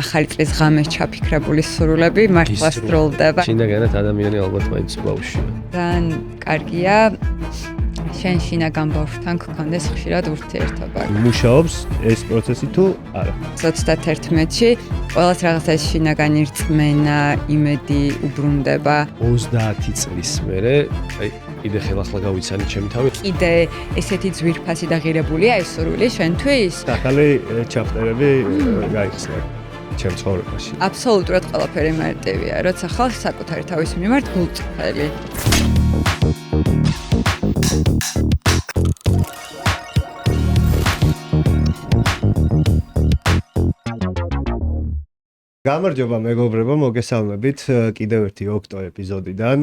ახალი წლის ღამეს ჩაფიქრებული სურვილები მართლა სრულდება. შინაგანად ადამიანი ალბათ მაინც ბავშვია. ძალიან კარგია შენ შინაგან ბავშვთან გქონდეს ხშირად ურთიერთობა. მუშაობს ეს პროცესი თუ არა? 31-ში ყველას რაღაცა შინაგანი რწმენა, იმედი უბრუნდება. 30 წლის მერე, აი კიდე ხელახლა გავიცანი ჩემი თავი. კიდე ესეთი ძვირფასი და ღირებულია ეს სურვილი შენთვის? ახალი ჩაფტერები გაიხსნა ჩემ ცხოვრებაში. აბსოლუტურად ყველაფერი მარტივია, როცა ხალხი საკუთარი თავის მიმართ გულწრფელი. გამარჯობა მეგობრებო, მოგესალმებით კიდევ ერთი ოქტო ეპიზოდიდან.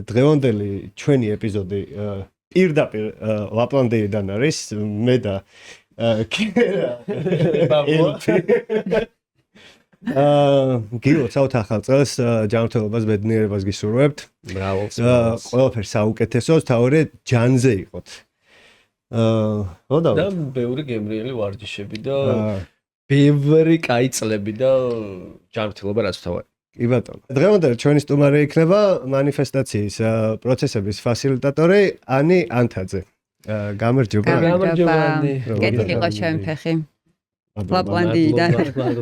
დღევანდელი ჩვენი ეპიზოდი პირდაპირ ლაპლანდიიდან არის. მე და გილო ცალთ ახალ წელს ჯანმრთელობას ბედნიერებას გისურვებთ. მრავალ ყველაფერს საუკეთესოს, თავი ჯანზე იყოთ. და ბევრი გემრიელი ვარჯიშები და ბევრი კაი წლები და ჯანმრთელობა რაც თავი. კი ბატონო. დღევანდელი ჩვენი სტუმარი იქნება მანიფესტაციის პროცესების ფასილიტატორი ანი ანთაძე. გამარჯობა. გამარჯობა. კეთილი იყო ჩემი ფეხი. ლაპლანდიიდან.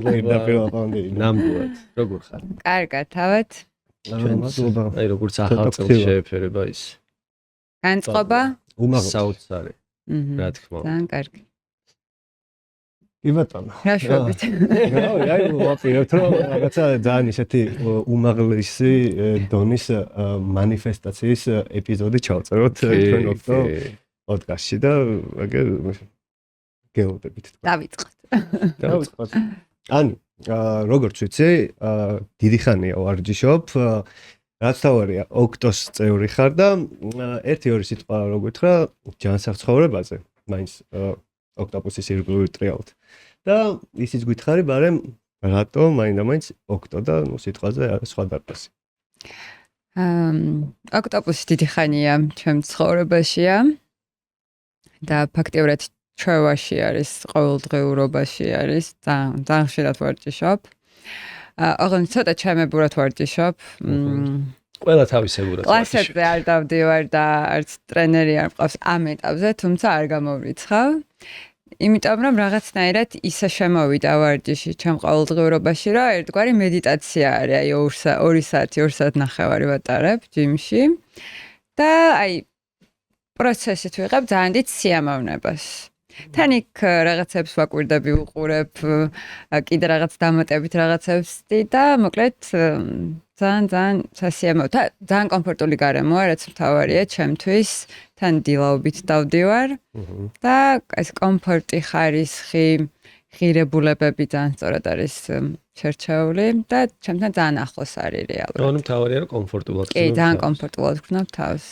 პირდაპირ ლაპლანდიიდან. ნამდვილად. როგორ ხარ? კარგად, თავად. მადლობა. აი როგორც ახალ წელს შეეფერება ის. განწყობა? საოცარი. რა თქმა უნდა. ძალიან კარგი. კი ბატონო. რა შვებით? აი ვაპირებთ რომ რაღაცა ძალიან ისეთი უმაღლესი დონის მანიფესტაციის ეპიზოდი ჩავწეროთ ჩვენ ოქტო პოდკასტში და აგერ გელოდებით. დავიწყოთ. ანი, როგორც ვიცი, დიდი ხანია ვარჯიშობ, რაც თავარია ოქტოს წევრი ხარ და ერთი-ორი სიტყვა რო გითხრა ჯანსაღ ცხოვრებაზე, მაინც ოქტოპუსის ირგვლივ ტრიალთ. და ისიც გითხარი, მაგრამ რატო მაინდა-მაინც ოქტო და ნუ სიტყვაზე არის სხვა დარბაზი. ოქტოპუსი დიდი ხანია ჩემ ცხოვრებაშია და ფაქტიურად ჩვევაში არის, ყოველდღიურობაში არის, ძალიან ხშირად ვარჯიშობ. ოღონდ ცოტა ჩემებურად ვარჯიშობ. ყველა თავისებურად. კლასებზე არ დავდივარ და არც ტრენერი არ მყავს ამ ეტაპზე, თუმცა არ გამოვრიცხავ. იმიტომ რომ რაღაცნაირად ისე შემოვიდა ვარჯიში ჩემ ყოველდღიურობაში, რომ ერთგვარი მედიტაცია არის, აი 2 საათი, 2 საათი ნახევარი ვატარებ ჯიმში და აი პროცესით ვიღებ ძალიან დიდ სიამოვნებას. თან იქ რაღაცებს ვაკვირდები, ვუყურებ, კიდე რაღაც დამატებით რაღაცებს და მოკლედ ძალიან სასიამოვნო, ძალიან კომფორტული გარემოა, რაც მთავარია ჩემთვის. თან დილაობით დავდივარ და ეს კომფორტი, ხარისხი, ღირებულებები ძალიან სწორად არის შერჩეული და ჩემთან ძალიან ახლოს არის რეალურად. ანუ მთავარია რომ კომფორტულად კი, ძალიან კომფორტულად ვქნებ თავს.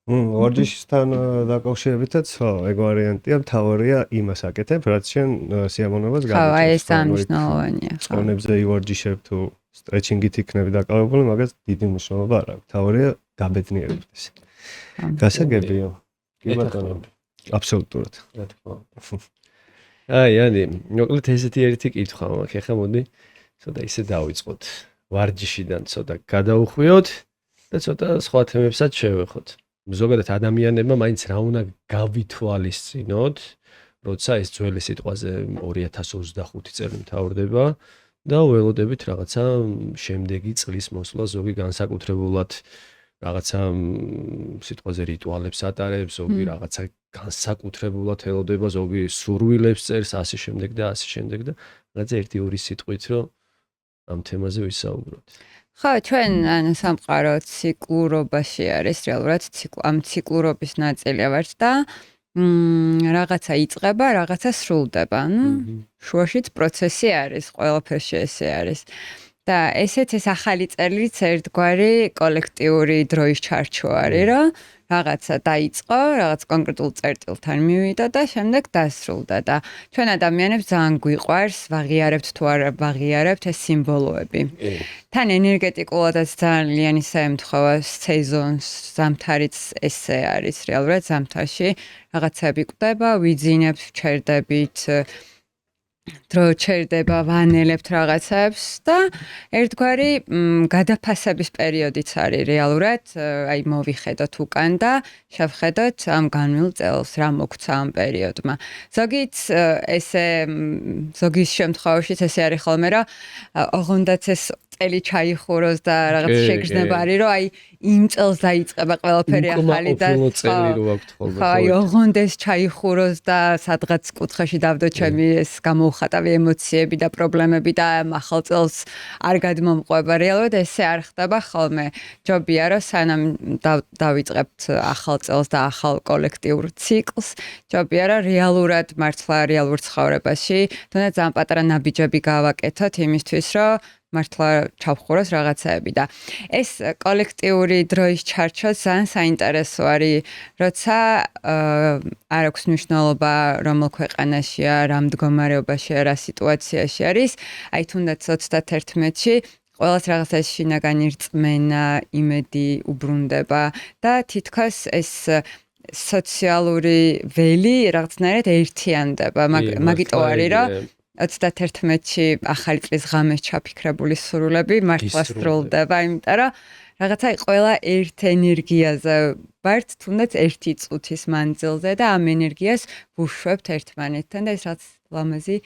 ვარჯიშთან დაკავშირებითაც, ხო, ეგ ვარიანტია, მთავარია იმას აკეთებ, რაც შენ სიამოვნებას ხო, აი ეს ძალიან მნიშვნელოვანია. წყონებზე ივარჯიშებ თუ სტრეჩინგით იქნები დაკავებული, მაგას დიდი მნიშვნელობა არ აქვს. მთავარია გაბედნიერებდეს. გასაგებია. კი ბატონო. აბსოლუტურად. რა თქმა უნდა. აი, ანი, მოკლედ ესეთი ერთი კითხვა მაქვს. ეხლა მოდი ცოტა ისე დავიწყოთ. ვარჯიშიდან ცოტა გადავხვიოთ და ცოტა სხვა თემებსაც შევეხოთ. ზოგადად ადამიანებმა მაინც რა უნდა გავითვალისწინოთ, როცა ეს ძველი სიტყვაზე 2025 წელი მთავრდება და ველოდებით რაღაცა შემდეგი წლის მოსვლა ზოგი განსაკუთრებულად რაღაცა სიტყვაზე რიტუალებს ატარებს, ზოგი რაღაცა განსაკუთრებულად ელოდება, ზოგი სურვილებს წერს, ასე შემდეგ და ასე შემდეგ და რაღაცა 1-2 სიტყვით რომ ამ თემაზე ვისაუბროთ. ხო, ჩვენ სამყარო ციკლურობაში არის, რეალურად ამ ციკლურობის ნაწილია ვართ და რაღაცა იწყება, რაღაცა სრულდება. შუაშიც პროცესი არის, ყველაფერში ესე არის. და ესეც ეს ახალი წელიც ერთგვარი კოლექტიური დროის ჩარჩო არის, რომ რაღაცა დაიწყო, რაღაც კონკრეტულ წერტილთან მივიდა და შემდეგ დასრულდა და ჩვენ ადამიანებს ძალიან გვიყვარს, ვაღიარებთ თუ არ ვაღიარებთ ეს სიმბოლოები. თან ენერგეტიკულადაც ძალიან ისე ემთხვევა სეზონს, ზამთარიც ესე არის, რეალურად ზამთარში რაღაცები გვხვდება, ვიძინებთ, ვჩერდებით, დრო ჩერდება, ვანელებთ რაღაცებს და ერთგვარი გადაფასების პერიოდიც არის რეალურად, აი მოვიხედოთ უკან და შევხედოთ ამ განვლილ წელს რა მოგცა ამ პერიოდმა. ზოგის შემთხვევაშიც ესე არის ხოლმე, რომ ოღონდაც ეს წელი ჩაიხუროს და რაღაც შეგრძნება არის, რომ აი იმ წელს დაიწყება ყველაფერი ახალი და აი ოღონდეს ჩაიხუროს და სადღაც კუთხეში დავდო ჩემი ეს გამოუხატავი ემოციები და პრობლემები და ახალ წელს არ გადმომყვება. რეალურად ესე არ ხდება ხოლმე. ჯობია რომ სანამ დავიწყებთ ახალ წელს და ახალ კოლექტიურ ციკლს, ჯობია რომ რეალურად მართლა რეალურ ცხოვრებაში თუნდაც ძალიან პატარა ნაბიჯები გავაკეთოთ იმისთვის, რომ მართლა ჩავხუროს რაღაცაები და ეს კოლექტიური დროის ჩარჩო ძალიან საინტერესო არის, როცა არ აქვს მნიშვნელობა რომელ ქვეყანაშია, რა მდგომარეობაშია, რა სიტუაციაში არის, აი თუნდაც 31-ში ყველას რაღაცა შინაგანი რწმენა, იმედი უბრუნდება და თითქოს ეს სოციალური ველი რაღაცნაირად ერთიანდება, მაგიტო არის, რომ 31-ში ახალი წლის ღამეს ჩაფიქრებული სურვილები მართლა სრულდება, იმიტომ რომ რაღაცა ყველა ერთ ენერგიაზე ვართ, თუნდაც ერთი წუთის მანძილზე და ამ ენერგიას ვუშვებთ ერთმანეთთან და ეს რაც ლამაზი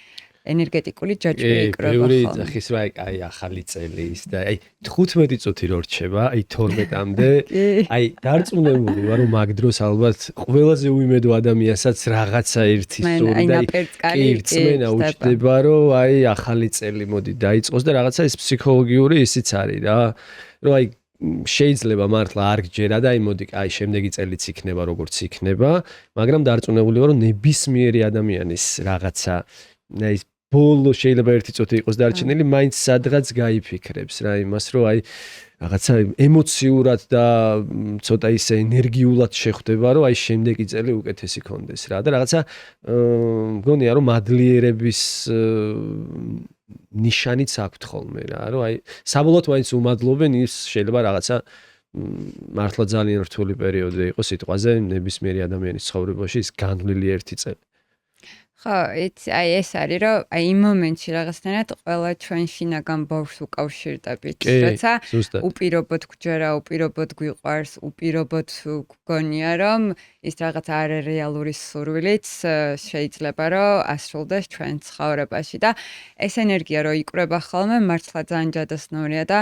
ენერგეტიკული ჯაჭვი იკრება. ბევრი ძახის რა აი ახალი წელი ის და აი 15 წუთი რო რჩება, აი 12-მდე, აი დარწმუნებული ვარ რომ მაგ დროს ალბათ ყველაზე უიმედო ადამიანსაც რაღაცა ერთი სურვილი და კი რწმენა უჩნდება რომ აი ახალი წელი მოდი დაიწყოს და რაღაცა ეს ფსიქოლოგიური ისიც არის რა, რომ აი შეიძლება მართლა არ გჯერა და აი მოდი აი შემდეგი წელიც იქნება როგორც იქნება, მაგრამ დარწმუნებული ვარ რომ ნებისმიერი ადამიანის რაღაცა აი ბოლო შეიძლება ერთი წუთი იყოს დარჩენილი, მაინც სადღაც გაიფიქრებს რა იმას, რომ აი რაღაცა ემოციურად და ცოტა ისე ენერგიულად შეხვდება, რომ აი შემდეგი წელი უკეთესი კონდეს რა და რაღაცა მგონია რომ მადლიერების ნიშანიც აქვთ ხოლმე რა, რომ აი საბოლოოდ მაინც უმადლობენ ის შეიძლება რაღაცა მართლა ძალიან რთული პერიოდი იყოს სიტყვაზე ნებისმიერი ადამიანის ცხოვრებაში ის განვლილი ერთი წელი. ხო, აი ეს არის, რომ აი იმ მომენტში რაღაცნაირად ყველა ჩვენ შინაგან ბავშვს უკავშირდებით, როცა უპირობოდ გჯერა, უპირობოდ გვიყვარს, უპირობოდ გგონია, რომ ის რაღაც არარეალური სურვილიც შეიძლება რომ ასრულდეს ჩვენ ცხოვრებაში და ეს ენერგია რო იკვრება ხოლმე, მართლა ძალიან ჯადოსნურია და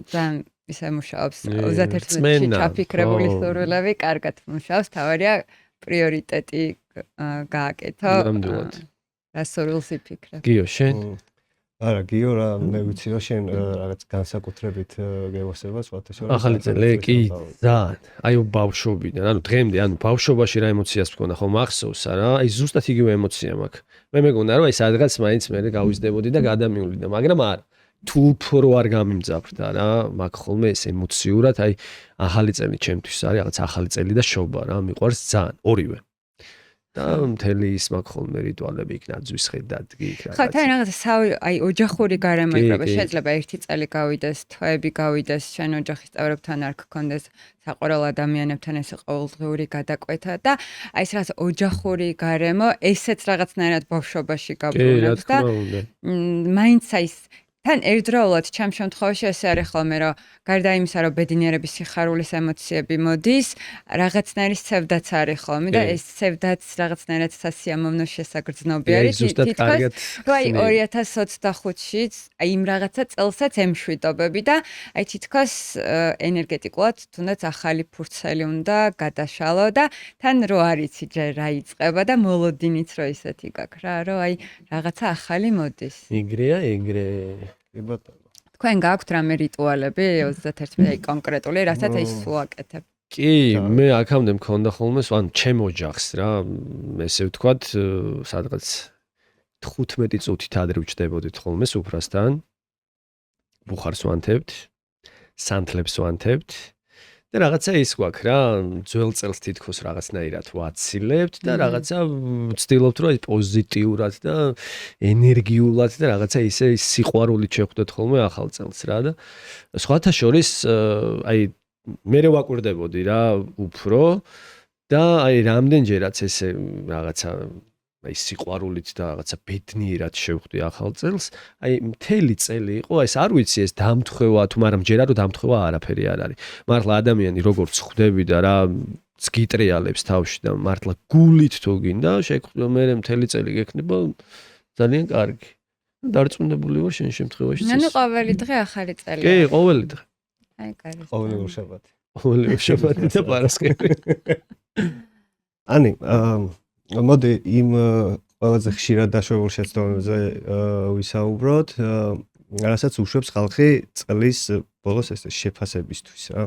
ძალიან ისე მუშაობს 31-ში ჩაფიქრებული სურვილები კარგად მუშაობს, თავარია პრიორიტეტი გააკეთო. რა სურვილს იფიქრებ? გიო, შენ? არა, გიო რა, მე ვიცი რომ შენ რაღაც განსაკუთრებით გევასება სხვათა შორის. ახალი წელი კი ძალიან. აი ბავშვობიდან, ანუ დღემდე, ანუ ბავშვობაში რა ემოციას მქონდა, ხო მახსოვს არა? აი ზუსტად იგივე ემოცია მაქვს. მე მეგონა რომ აი სადღაც მაინც მე გავიზრდებოდი და გადამივლიდა, მაგრამ არა. თუ უფრო არ გამიმძაფრდა რა, მაგ ხოლმე ეს ემოციურად, აი ახალი წელი ჩემთვის არის რაღაც ახალი წელი და შობა რა, მიყვარს ძალიან, ორივე. და მთელი ის მაგ ხოლმე რიტუალები იქ ნაძვის ხედადგი იქ რა. ხო, თან რაღაცა აი ოჯახური გარემო იქნება, შეიძლება ერთი წელი გავიდეს, თვეები გავიდეს, შენ ოჯახის წევრებთან არ გქონდეს, საყვარელ ადამიანებთან ეს ყოველდღიური გადაკვეთა და აი ეს რაღაც ოჯახური გარემო, ესეც რაღაცნაირად ბავშვობაში გაბრუნებს და მაინც აი თან ერთდროულად ჩემ შემთხვევაში ესე არის ხოლმე, რომ გარდა იმისა, რომ ბედნიერების სიხარულის ემოციები მოდის, რაღაცნაირი სევდაც არის ხოლმე და ეს სევდაც რაღაცნაირად სასიამოვნო შესაგრძნობი არის. თითქოს აი 2025-ში აი იმ რაღაცა წელსაც ემშვიდობები და აი თითქოს ენერგეტიკულად თუნდაც ახალი ფურცელი უნდა გადაშალო და თან რო არიცი ჯერ რა იწყება და მოლოდინიც რო ისეთი გაქვს რა, რომ აი რაღაცა ახალი მოდის. იგრეა, იგრე. კი ბატონო. თქვენ გაქვთ რამე რიტუალები 31-ში აი კონკრეტული, რასაც ის ვაკეთებ? კი, მე აქამდე მქონდა ხოლმე, ანუ ჩემ ოჯახს რა, ესე ვთქვათ, სადღაც 15 წუთით ადრე ვჭდებოდით ხოლმე სუფრასთან. ბუხარს ვანთებთ, სანთლებს ვანთებთ და რაღაცა ის გვაქვს რა, ძველ წელს თითქოს რაღაცნაირად ვაცილებთ და რაღაცა ვცდილობთ რომ პოზიტიურად და ენერგიულად და რაღაცა ისე სიყვარულით შევხვდეთ ხოლმე ახალ წელს რა და სხვათა შორის აი მე ვაკვირდებოდი რა უფრო და აი რამდენჯერაც ესე რაღაცა აი სიყვარულით და რაღაცა ბედნიერად შევხვდი ახალ წელს, აი მთელი წელი იყო, ეს არ ვიცი ეს დამთხევა თუ მაგრამ ჯერა რომ დამთხევა არაფერი არ არის. მართლა ადამიანი როგორც ხვდები და რა გიტრიალებს თავში და მართლა გულით თუ გინდა, შეგხვდო მე მთელი წელი გექნება ძალიან კარგი. დარწმუნებული ვარ შენ შემთხვევაში. ნუ ყოველი დღე ახალი წელია. კი, ყოველი დღე. აი კარგი. ყოველი შაბათი. ყოველი შაბათი და პარასკევი. ანი, მოდი იმ ყველაზე ხშირად დაშვებულ შეცდომებზე ვისაუბროთ, რასაც უშვებს ხალხი წლის ბოლოს ეს შეფასებისთვის რა.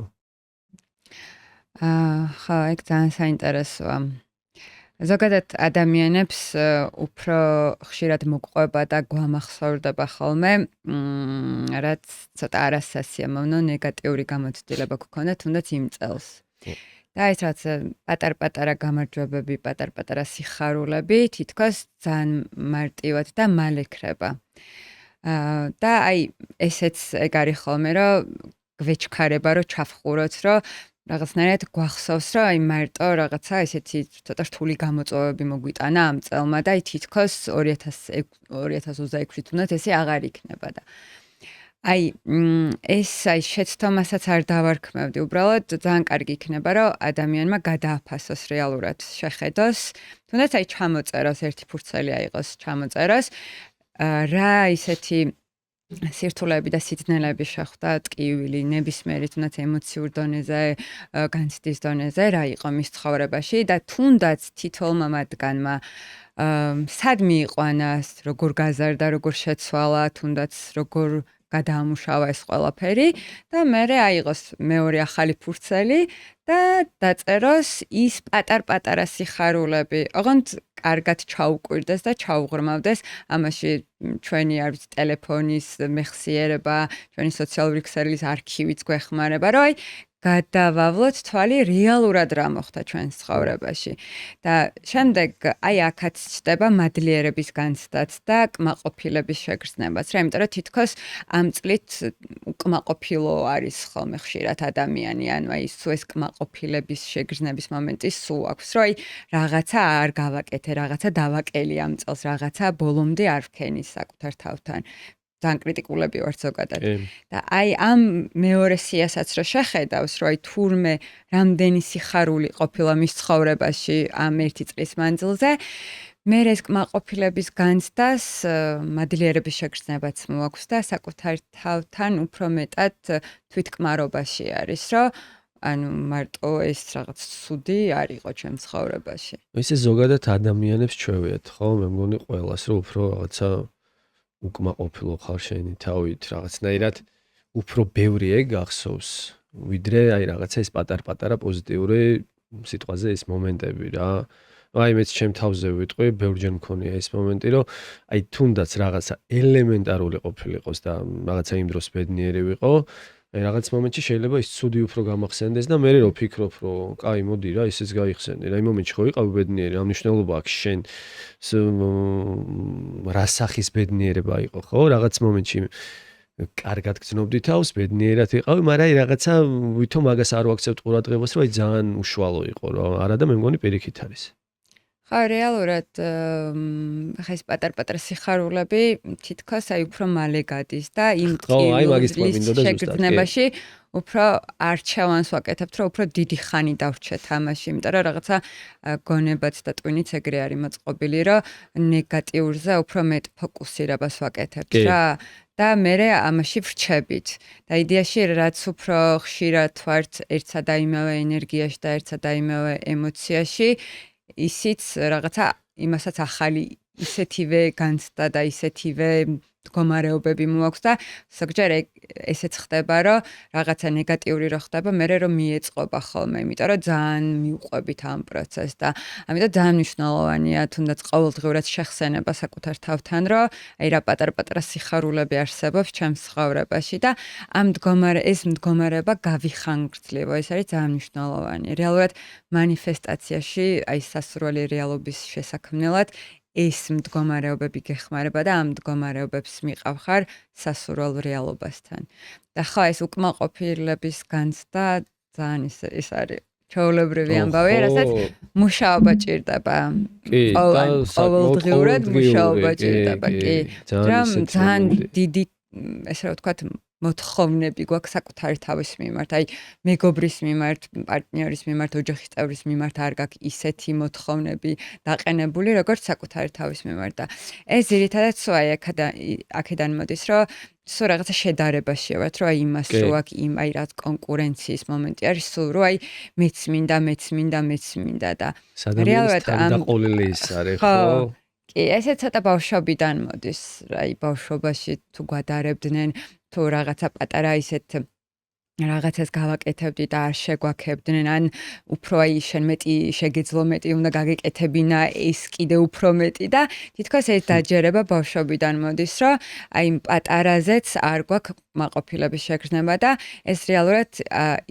ხო, ეგ ძალიან საინტერესოა. ზოგადად ადამიანებს უფრო ხშირად მოყვება და გვამახსოვრდება ხოლმე, რაც ცოტა არასასიამოვნო ნეგატიური გამოცდილება გქონდა თუნდაც იმ წელს. და ეს რაც პატარ-პატარა გამარჯვებები, პატარ-პატარა სიხარულები თითქოს ძალიან მარტივად და მალე ქრება. და აი ესეც ეგ არის ხოლმე, რომ გვეჩქარება, რომ ჩავხუროთ, რომ რაღაცნაირად გვახსოვს, რომ აი მარტო რაღაცა ესეთი ცოტა რთული გამოწვევები მოგვიტანა ამ წელმა და აი თითქოს 2026 თუნდაც ესე აღარ იქნება და აი ეს აი შეცდომასაც არ დავარქმევდი, უბრალოდ ძალიან კარგი იქნება, რომ ადამიანმა გადააფასოს რეალურად შეხედოს, თუნდაც აი ჩამოწეროს ერთი ფურცელი აიღოს ჩამოწეროს, რა ისეთი სირთულეები და სიძნელეები შეხვდა ტკივილი, ნებისმიერი თუნდაც ემოციურ დონეზე, განცდის დონეზე, რა იყო მის ცხოვრებაში და თუნდაც თითოეულმა მათგანმა სად მიიყვანა, როგორ გაზარდა, როგორ შეცვალა, თუნდაც როგორ გადაამუშავა ეს ყველაფერი და მერე აიღოს მეორე ახალი ფურცელი და დაწეროს ის პატარ-პატარა სიხარულები, ოღონდ კარგად ჩაუკვირდეს და ჩაუღრმავდეს ამაში ჩვენი არ ვიცი ტელეფონის მეხსიერება, ჩვენი სოციალური ქსელის არქივიც გვეხმარება, რომ აი გადავავლოთ თვალი რეალურად რა მოხდა ჩვენს ცხოვრებაში. და შემდეგ აი აქაც ჩდება მადლიერების განცდაც და კმაყოფილების შეგრძნებაც, რა, იმიტომ რომ თითქოს ამ წლით უკმაყოფილო არის ხოლმე ხშირად ადამიანი, ანუ აი სულ ეს კმაყოფილების შეგრძნების მომენტი სულ აქვს, რომ აი რაღაცა არ გავაკეთე, რაღაცა დავაკელი ამ წელს, რაღაცა ბოლომდე არ ვქენი საკუთარ თავთან. ძალიან კრიტიკულები ვართ ზოგადად. და აი ამ მეორე სიასაც რო შეხედავს, რომ აი თურმე რამდენი სიხარული ყოფილა მის ცხოვრებაში ამ ერთი წლის მანძილზე, მე ეს კმაყოფილების განცდას მადლიერების შეგრძნებაც მოაქვს და საკუთარ თავთან უფრო მეტად თვითკმარობაში არის, რომ ანუ მარტო ეს რაღაც ცუდი არ იყო ჩემს ცხოვრებაში. ესე ზოგადად ადამიანებს ჩვევიათ, ხო? მე მგონი ყველას რომ უფრო რაღაცა უკმაყოფილო ხარ შენი თავით, რაღაცნაირად უფრო ბევრი ეგ გახსოვს, ვიდრე აი რაღაცა ეს პატარ-პატარა პოზიტიური სიტყვაზე ეს მომენტები რა. აი მეც ჩემ თავზე ვიტყვი, ბევრჯერ მქონია ეს მომენტი, რომ აი თუნდაც რაღაცა ელემენტარული ყოფილიყოს და რაღაცა იმ დროს ბედნიერი ვიყო, აი რაღაც მომენტში შეიძლება ის ცუდი უფრო გამახსენდეს და მე რო ვფიქრობ, რომ კაი, მოდი რა, ისიც გაიხსენე. რა იმ მომენტში ხო ვიყავი ბედნიერი, ამ მნიშვნელობა აქვს შენ რა სახის ბედნიერება იყო, ხო? რაღაც მომენტში კარგად გძნობდი თავს, ბედნიერად ვიყავი, მაგრამ აი რაღაცა ვითომ მაგას არ ვაქცევთ ყურადღებას, რომ აი ძალიან უშუალო იყო, რა. არა და მე მგონი პირიქით არის. ხო, რეალურად ხა ეს პატარ-პატარა სიხარულები თითქოს აი უფრო მალე გადის და იმ შეგრძნებაში უფრო არჩევანს ვაკეთებთ, რომ უფრო დიდი ხანი დავრჩე თამაში, იმიტომ რომ რაღაცა გონებაც და ტვინიც ეგრე არის მოწყობილი, რომ ნეგატიურზე უფრო მეტ ფოკუსირებას ვაკეთებთ რა. და მე ამაში ვრჩებით. და იდეაში რაც უფრო ხშირად ვართ ერთსა და იმავე ენერგიაში და ერთსა და იმავე ემოციაში, ისიც რაღაცა იმასაც ახალი ისეთივე განცდა და ისეთივე მდგომარეობები მოაქვს და ზოგჯერ ესეც ხდება, რომ რაღაცა ნეგატიური რო ხდება, მე რომ მიეწყობა ხოლმე, იმიტომ რომ ძალიან მიუყვებით ამ პროცესს და ამიტომ ძალიან მნიშვნელოვანია თუნდაც ყოველდღიურად შეხსენება საკუთარ თავთან, რომ აი რა პატარ-პატარა სიხარულები არსებობს ჩემს ცხოვრებაში და ამ ეს მდგომარეობა გავიხანგრძლივო, ეს არის ძალიან მნიშვნელოვანი. რეალურად მანიფესტაციაში აი სასურველი რეალობის შესაქმნელად ეს მდგომარეობები გეხმარება და ამ მდგომარეობებს მიყავ ხარ სასურველ რეალობასთან. და ხო ეს უკმაყოფილების განცდა ძალიან ის არის ჩაოლებრივი ამბავია, რასაც მუშაობა ჭირდება. ყოველდღიურად მუშაობა ჭირდება, კი. ძალიან დიდი, ესე რომ ვთქვათ, მოთხოვნები გვაქვს საკუთარი თავის მიმართ, აი მეგობრის მიმართ, პარტნიორის მიმართ, ოჯახის წევრის მიმართ არ გაქვს ისეთი მოთხოვნები დაყენებული, როგორც საკუთარი თავის მიმართ და ეს ძირითადად სულ აი აქედან მოდის, რომ სულ რაღაცა შედარებაშია ვართ, რომ აი იმას რო აქ იმ აი რაც კონკურენციის მომენტი არის, სულ რო აი მეც მინდა და რეალურად თანდაყოლილი ის არის, ხო? კი, ესე ცოტა ბავშვობიდან მოდის, აი ბავშვობაში თუ გვადარებდნენ თუ რაღაცა პატარა ისეთ რაღაცას გავაკეთებდი და არ შეგვაქებდნენ, ან უფრო აი შენ მეტი შეგეძლო მეტი უნდა გაგეკეთებინა, ეს კიდე უფრო მეტი და თითქოს ეს დაჯერება ბავშვობიდან მოდის, რომ აი პატარაზეც არ გვაქვს მაყოფილების შეგრძნება და ეს რეალურად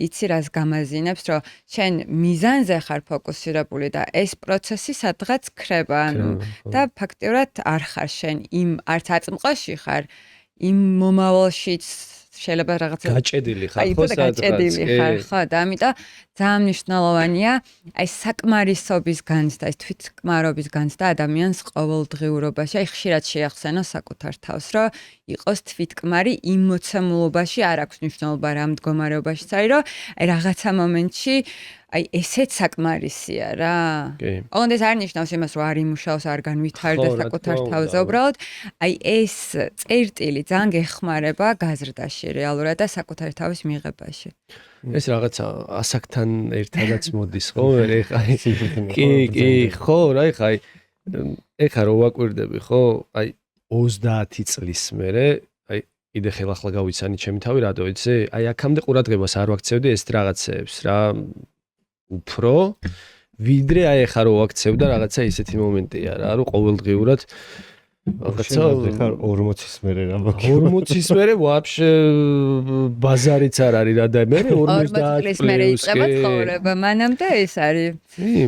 იცი რას გამაზინებს, რომ შენ მიზანზე ხარ ფოკუსირებული და ეს პროცესი სადღაც ქრება, ანუ და ფაქტიურად არ ხარ შენ იმ არც აწმყოში ხარ, იმ მომავალშიც შეიძლება რაღაცა გაჭედილი ხარ, ხო, გაჭედილი ხარ, ხო, და ამიტომ ძალიან მნიშვნელოვანია აი საკმარისობის განცდა, ეს თვითკმარობის განცდა ადამიანს ყოველდღიურობაში, აი ხშირად შეახსენოს საკუთარ თავს, რომ იყოს თვითკმარი იმ მოცემულობაში, არ აქვს მნიშვნელობა რა მდგომარეობაშიც არის, რომ აი რაღაცა მომენტში აი ესეც საკმარისია რა. ოღონდ ეს არ ნიშნავს იმას, რომ არ იმუშავს, არ განვითარდა საკუთარ თავზე, უბრალოდ აი ეს წერტილი ძალიან გეხმარება გაზრდაში რეალურად და საკუთარი თავის მიღებაში. ეს რაღაცა ასაკთან ერთადაც მოდის, ხო? ეხა კი, ხო, რა ეხა რო ვაკვირდები, ხო? აი 30 წლის მერე, აი კიდე ხელახლა გავიცანი ჩემი თავი, რატო იცი? აი აქამდე ყურადღებას არ ვაქცევდი ეს რაღაცეებს რა. უფრო ვიდრე აი ახლა რო ვაქცევდა რაღაცა ისეთი მომენტია რა, რომ ყოველდღიურად რაღაცა 40-ის მერე რა მაქვს. 40-ის მერე ვაფშე ბაზარიც არ არის რა და მე 50 წლის მერე იწყება ცხოვრება, მანამდე ეს არის.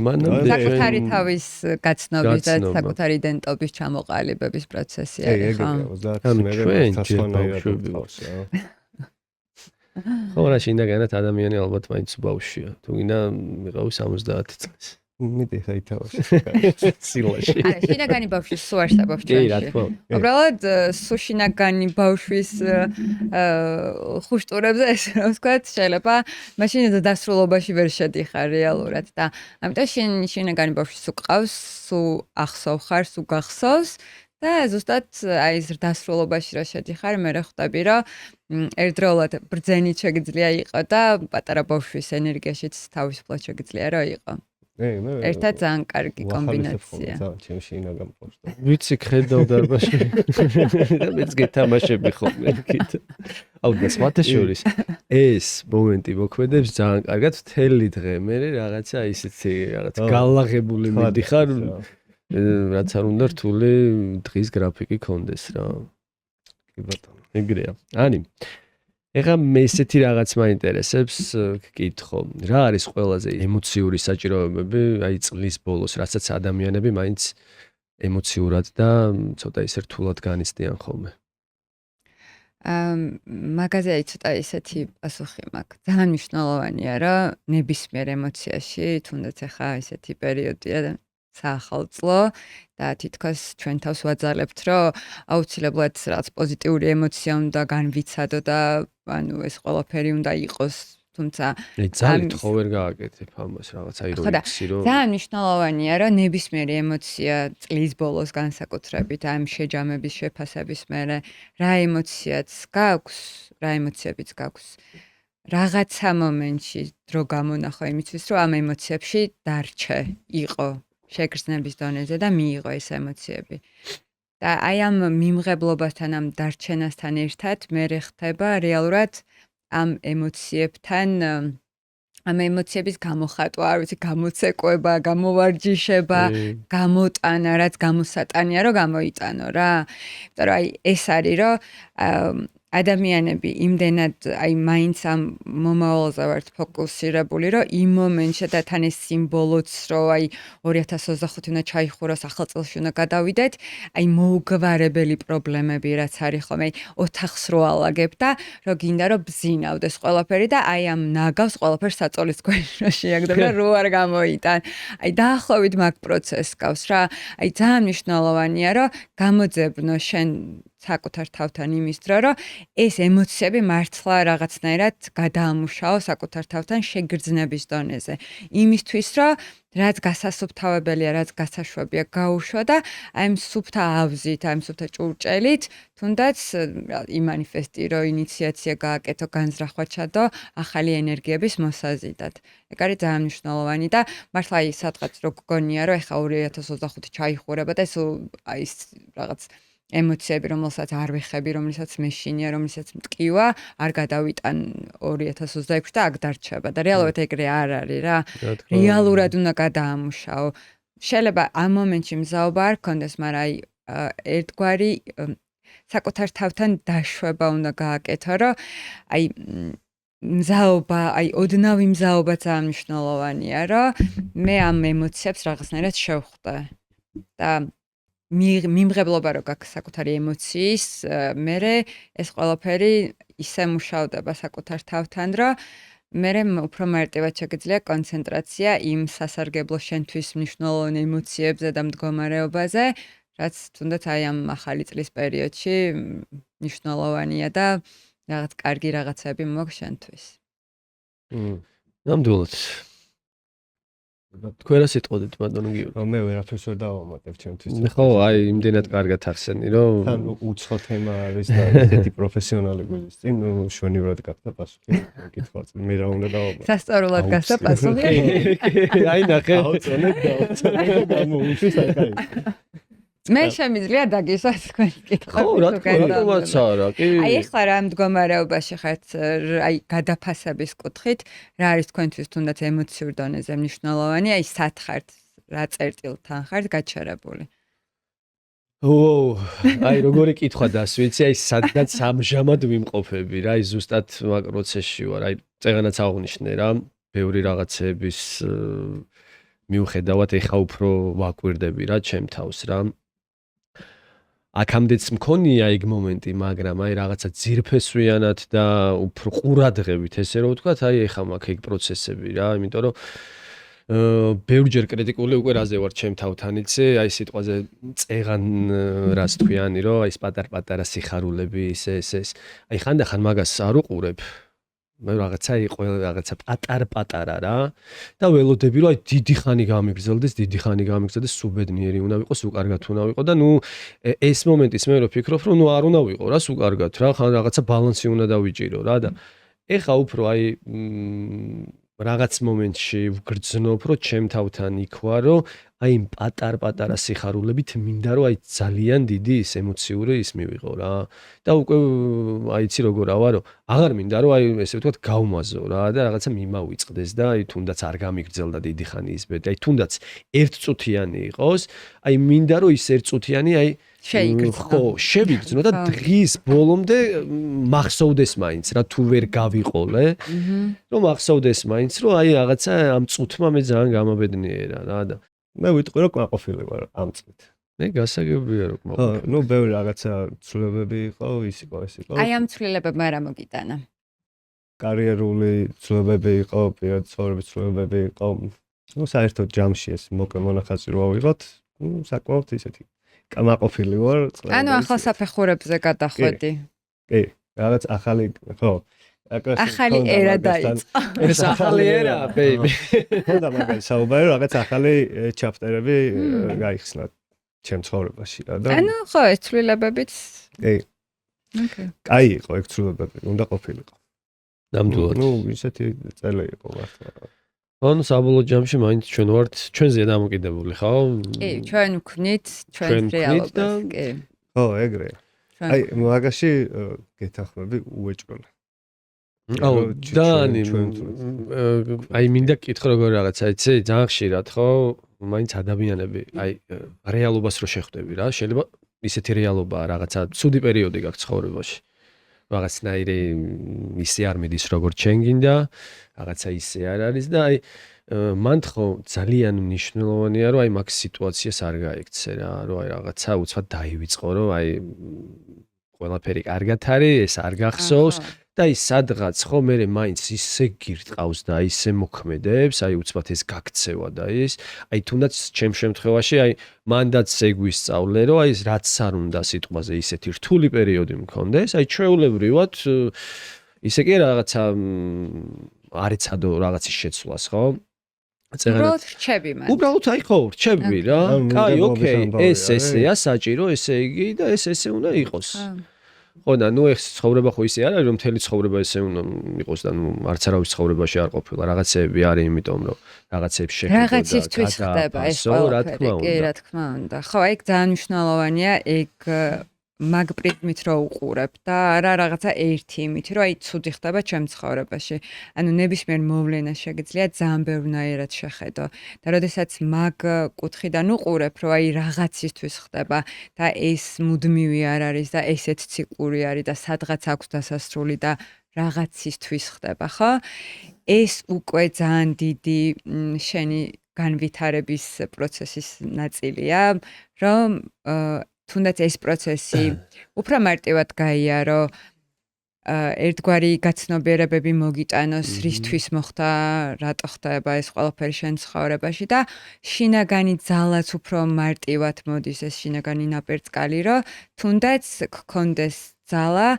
მანამდე საკუთარი თავის გაცნობის და საკუთარი იდენტობის ჩამოყალიბების პროცესი არის, ხო? 30 მერე დასვანაირად ყავს რა. ხო, რა შინაგანად ადამიანი ალბათ მაინც ბავშვია. თუ გინდა მიყავ 70 წლის. მიდი ხა ითავში. სილაში. არა, შინაგანი ბავშვის სულ არსებობს ჩვენში. კი, რა თქმა უნდა. უბრალოდ სულ შინაგანი ბავშვის ხუშტურებზე ეს რა ვთქვათ, შეიძლება მაშინ დასრულობაში ვერ შედიხარ რეალურად და ამიტომ შინაგანი ბავშვი სულ ყავს, სულ ახსოვ ხარ, სულ გახსოვს და ზუსტად აი ეს დასრულობაში რა შედიხარ, მე ხვდები რომ ერთდროულად ბრძენით შეგიძლია იყო და პატარა ბავშვის ენერგიაშიც თავისუფლად შეგიძლია რომ იყო. ერთად ძალიან კარგი კომბინაცია. ჩემში ინაგამ პოსტა. ვიცი ხედავ დარბაზში. და მეც გეთამაშები ხოლმე იქით. აუ და სხვათა შორის ეს მომენტი მოქმედებს ძალიან კარგად მთელი დღე. მე რაღაცა ისეთი რაღაც გალაღებული მიდიხარ. რაც არ უნდა რთული დღის გრაფიკი კონდეს რა. კი ბატონო. ეგრეა. ანი ეხლა მე ესეთი რაღაც მაინტერესებს გკითხო. რა არის ყველაზე ემოციური საჭიროებები აი წლის ბოლოს, რასაც ადამიანები მაინც ემოციურად და ცოტა ისე რთულად განიცდიან ხოლმე. მაგაზე აი ცოტა ისეთი პასუხი მაქვს. ძალიან მნიშვნელოვანია, რომ ნებისმიერ ემოციაში, თუნდაც ეხლა ისეთი პერიოდია და საახალწლო და თითქოს ჩვენ თავს ვაძალებთ, რომ აუცილებლად რაღაც პოზიტიური ემოცია უნდა განვიცადო და ანუ ეს ყველაფერი უნდა იყოს, თუმცა ძალიან ხო ვერ გააკეთებ ამას რაღაცა ირონიქსი რომ ძალიან მნიშვნელოვანია, რომ ნებისმიერი ემოცია წლის ბოლოს განსაკუთრებით ამ შეჯამების შეფასების მერე რა ემოციაც გაქვს, რა ემოციებიც გაქვს. რაღაცა მომენტში დრო გამონახო იმისთვის, რომ ამ ემოციებში დარჩე, იყო შეგრძნების დონეზე და მიიღო ეს ემოციები. და აი ამ მიმღებლობასთან, ამ დარჩენასთან ერთად მე ხდება რეალურად ამ ემოციებთან ამ ემოციების გამოხატვა, არ ვიცი, გამოცეკვება, გამოვარჯიშება, გამოტანა, რაც გამოსატანია, რომ გამოიტანო რა. იმიტომ რომ აი ეს არის, რომ ადამიანები იმდენად აი მაინც ამ მომავალზე ვართ ფოკუსირებული, რომ იმ მომენტში და თან ეს სიმბოლოც, რომ აი 2025 უნდა ჩაიხუროს, ახალ წელში უნდა გადავიდეთ, აი მოუგვარებელი პრობლემები რაც არის ხომ, აი ოთახს რო ალაგებ და რომ გინდა რომ ბზინავდეს ყველაფერი და აი ამ ნაგავს ყველაფერს საწოლის ქვეშ რო შეაგდებ და რო არ გამოიტან. აი დაახლოებით მაგ პროცესს გავს რა. აი ძალიან მნიშვნელოვანია რომ გამოძებნო შენ საკუთარ თავთან იმის დრო, რომ ეს ემოციები მართლა რაღაცნაირად გადაამუშაო საკუთარ თავთან შეგრძნების დონეზე. იმისთვის, რომ რაც გასასუფთავებელია, რაც გასაშვებია, გაუშვა და აი ამ სუფთა ავზით, აი ამ სუფთა ჭურჭელით, თუნდაც იმანიფესტი, რომ ინიციაცია გააკეთო, განზრახვა ჩადო ახალი ენერგიების მოსაზიდად. ეგ არის ძალიან მნიშვნელოვანი და მართლა აი სადღაც რო გგონია, რომ ეხა 2025 ჩაიხურება და ეს აი რაღაც ემოციები, რომელსაც არ ვიხები, რომელსაც მეშინია, რომელსაც მტკივა, არ გადავიტან 2026 და აქ დარჩება და რეალურად ეგრე არ არის რა. რეალურად უნდა გადაამუშაო. შეიძლება ამ მომენტში მზაობა არ გქონდეს, მაგრამ აი ერთგვარი საკუთარ თავთან დაშვება უნდა გააკეთო, რომ აი მზაობა, აი ოდნავი მზაობა ძალიან მნიშვნელოვანია, რომ მე ამ ემოციებს რაღაცნაირად შევხვდე და მიმღებლობა რო გაქვს საკუთარი ემოციის, მერე ეს ყველაფერი ისე მუშავდება საკუთარ თავთან, რომ მერე უფრო მარტივად შეგიძლია კონცენტრაცია იმ სასარგებლო შენთვის მნიშვნელოვან ემოციებზე და მდგომარეობაზე, რაც თუნდაც აი ამ ახალი წლის პერიოდში მნიშვნელოვანია და რაღაც კარგი რაღაცები მოგ შენთვის. ნამდვილად. თქვენ რა სიტყოდით ბატონო გიორგი? მე ვერაფერს ვერ დავამატებ ჩემთვის. ხო, აი იმდენად კარგად ახსენი, რომ თან უცხო თემა არის და ესეთი პროფესიონალი გვიდის. წინ შვენივრად გახდა პასუხი. მეკითხავთ, მე რა უნდა დავამატო? სასწაულად გასა პასუხი. აი ნახე. აუწონეთ გამოუშვი საკაი. მე შემიძლია დაგისვათ თქვენ კითხვა. ხო, რა თქმა უნდა, არა, კი. აი ეხლა რა მდგომარეობაში ხართ, აი გადაფასების კუთხით, რა არის თქვენთვის თუნდაც ემოციურ დონეზე მნიშვნელოვანი, აი სად ხართ, რა წერტილთან ხართ გაჩერებული? აი როგორი კითხვა დასვიცი, აი სადღაც ამჟამად ვიმყოფები რა, აი ზუსტად მაგ პროცესში ვარ, აი წეგანაც აღნიშნე რა, ბევრი რაღაცების მიუხედავად ეხა უფრო ვაკვირდები რა ჩემ თავს რა. აქამდეც მქონია ეგ მომენტი, მაგრამ აი რაღაცა ძირფესვიანად და უფრო ყურადღებით ესე რომ ვთქვათ, აი ეხა მაქვს ეგ პროცესები რა, იმიტომ რომ ბევრჯერ კრიტიკული უკვე რაზე ვარ ჩემ თავთან იცი, აი სიტყვაზე წეღან რას თქვიანი, რომ აი ეს პატარ-პატარა სიხარულები ეს აი ხანდახან მაგას არ უყურებ. მე რაღაცა იყო რაღაცა პატარ-პატარა რა და ველოდები რომ აი დიდი ხანი გამიგრძელდეს, სულ ბედნიერი უნდა ვიყო, სულ კარგად უნდა ვიყო და ნუ ეს მომენტის მე რო ფიქრობ რომ ნუ არ უნდა ვიყო რა, სულ კარგად რა, ხან რაღაცა ბალანსი უნდა დავიჭირო რა და ეხა უფრო აი რაღაც მომენტში ვგრძნობ რომ ჩემ თავთან იქვა რომ აი იმ პატარ-პატარა სიხარულებით მინდა რომ აი ძალიან დიდი ის ემოციური ის მივიღო რა და უკვე აი იცი როგორ ავა რომ აღარ მინდა რომ აი ესე ვთქვათ გავმაზო რა და რაღაცა მიმავიწყდეს და აი თუნდაც არ გამიგრძელდა დიდი ხანი ის ბედი აი თუნდაც ერთწუთიანი იყოს აი მინდა რომ ის ერთწუთიანი აი ხო შევიგრძნო და დღის ბოლომდე მახსოვდეს მაინც რა თუ ვერ გავიყოლე რომ მახსოვდეს მაინც რომ აი რაღაცა ამ წუთმა მე ძალიან გამაბედნიერა რა და მე ვიტყვი რომ კმაყოფილი ვარ ამ წლით. მე გასაგებია რომ კმაყოფილი. ხო, ნუ ბევრი რაღაცა ცვლილებები იყო, ის იყო. აი ამ ცვლილებებმა რა მოგიტანა? კარიერული ცვლილებები იყო, პირადი ცხოვრების ცვლილებები იყო. ნუ საერთოდ ჯამში ეს მოკლე მონახაზი რო ავიღოთ, ნუ საკმაოდ ისეთი კმაყოფილი ვარ. ანუ ახალ საფეხურებზე გადახვედი. კი, რაღაც ახალი, ხო. ახალი ერა დაიწყო. ეს ახალი ერა, ბეიბი. ხოდა მაგარი საუბარი რაღაც ახალი ჩაფტერები გაიხსნა ჩემ ცხოვრებაში რა და ანუ ხო ეს ცვლილებებიც კი. ოკეი. კაი იყო ეგ ცვლილებები, უნდა ყოფილიყო. ნამდვილად. ნუ ისეთი წელი იყო მართლა. ანუ საბოლოო ჯამში მაინც ჩვენ ვართ ჩვენზე დამოკიდებული, ხო? კი, ჩვენ ვქნით ჩვენს რეალობას, კი. ხო, ეგრე. აი, მაგაში გეთანხმები უეჭველი. აუ, დანი აი მინდა კითხო როგორ რაღაცა იცი, ძალიან ხშირად ხო, მაინც ადამიანები აი რეალობას რო შეხვდები რა, შეიძლება ისეთი რეალობაა რაღაცა ცუდი პერიოდი გაქვს ცხოვრებაში. რაღაცნაირი ისე არ მიდის როგორც ჩვენ გინდა, რაღაცა ისე არ არის და აი მან ხო ძალიან მნიშვნელოვანია რომ აი მაგ სიტუაციას არ გაიქცე რა, რომ აი რაღაცა უცბად დაივიწყო, რომ აი ყველაფერი კარგად არის, ეს არ გახსოვს და აი სადღაც ხო მე მაინც ისე გირტყავს და ისე მოქმედებს, აი უცბად ეს გაქცევა და ის, აი თუნდაც ჩემ შემთხვევაში აი მანდაც ეგვისწავლე, რომ აი რაც არ უნდა სიტყვაზე ისეთი რთული პერიოდი მქონდეს, აი ჩვეულებრივად ისე კი რაღაცა არ იცადო რაღაცის შეცვლას, ხო? უბრალოდ რჩები მან. უბრალოდ აი ხო, რჩები რა. კაი, ოკეი, ეს ესეა საჭირო, ესე იგი და ეს ესე უნდა იყოს. ხო და ნუ ეს ცხოვრება ხო ისე არ არის რომ მთელი ცხოვრება ესე უნდა იყოს და ნუ არც არავის ცხოვრებაში არ ყოფილა რაღაცები არის იმიტომ რომ რაღაცებს შეხედო და რაღაცისთვის ხდება ეს ყველაფერი კი რა თქმა უნდა ხო ეგ ძალიან მნიშვნელოვანია ეგ მაგ პრიზმით რო უყურებ და არა რაღაცა ერთი იმით რომ აი ცუდი ხდება ჩემ ცხოვრებაში ანუ ნებისმიერ მოვლენას შეგიძლია ძალიან ბევრნაირად შეხედო და როდესაც მაგ კუთხიდან უყურებ რომ აი რაღაცისთვის ხდება და ეს მუდმივი არ არის და ესეც ციკლური არის და სადღაც აქვს დასასრული და რაღაცისთვის ხდება ხო ეს უკვე ძალიან დიდი შენი განვითარების პროცესის ნაწილია რომ თუნდაც ეს პროცესი უფრო მარტივად გაიარო ერთგვარი გაცნობიერებები მოგიტანოს რისთვის მოხდა რატო ხდება ეს ყველაფერი შენ ცხოვრებაში და შინაგანი ძალაც უფრო მარტივად მოდის ეს შინაგანი ნაპერწკალი რომ თუნდაც გქონდეს ძალა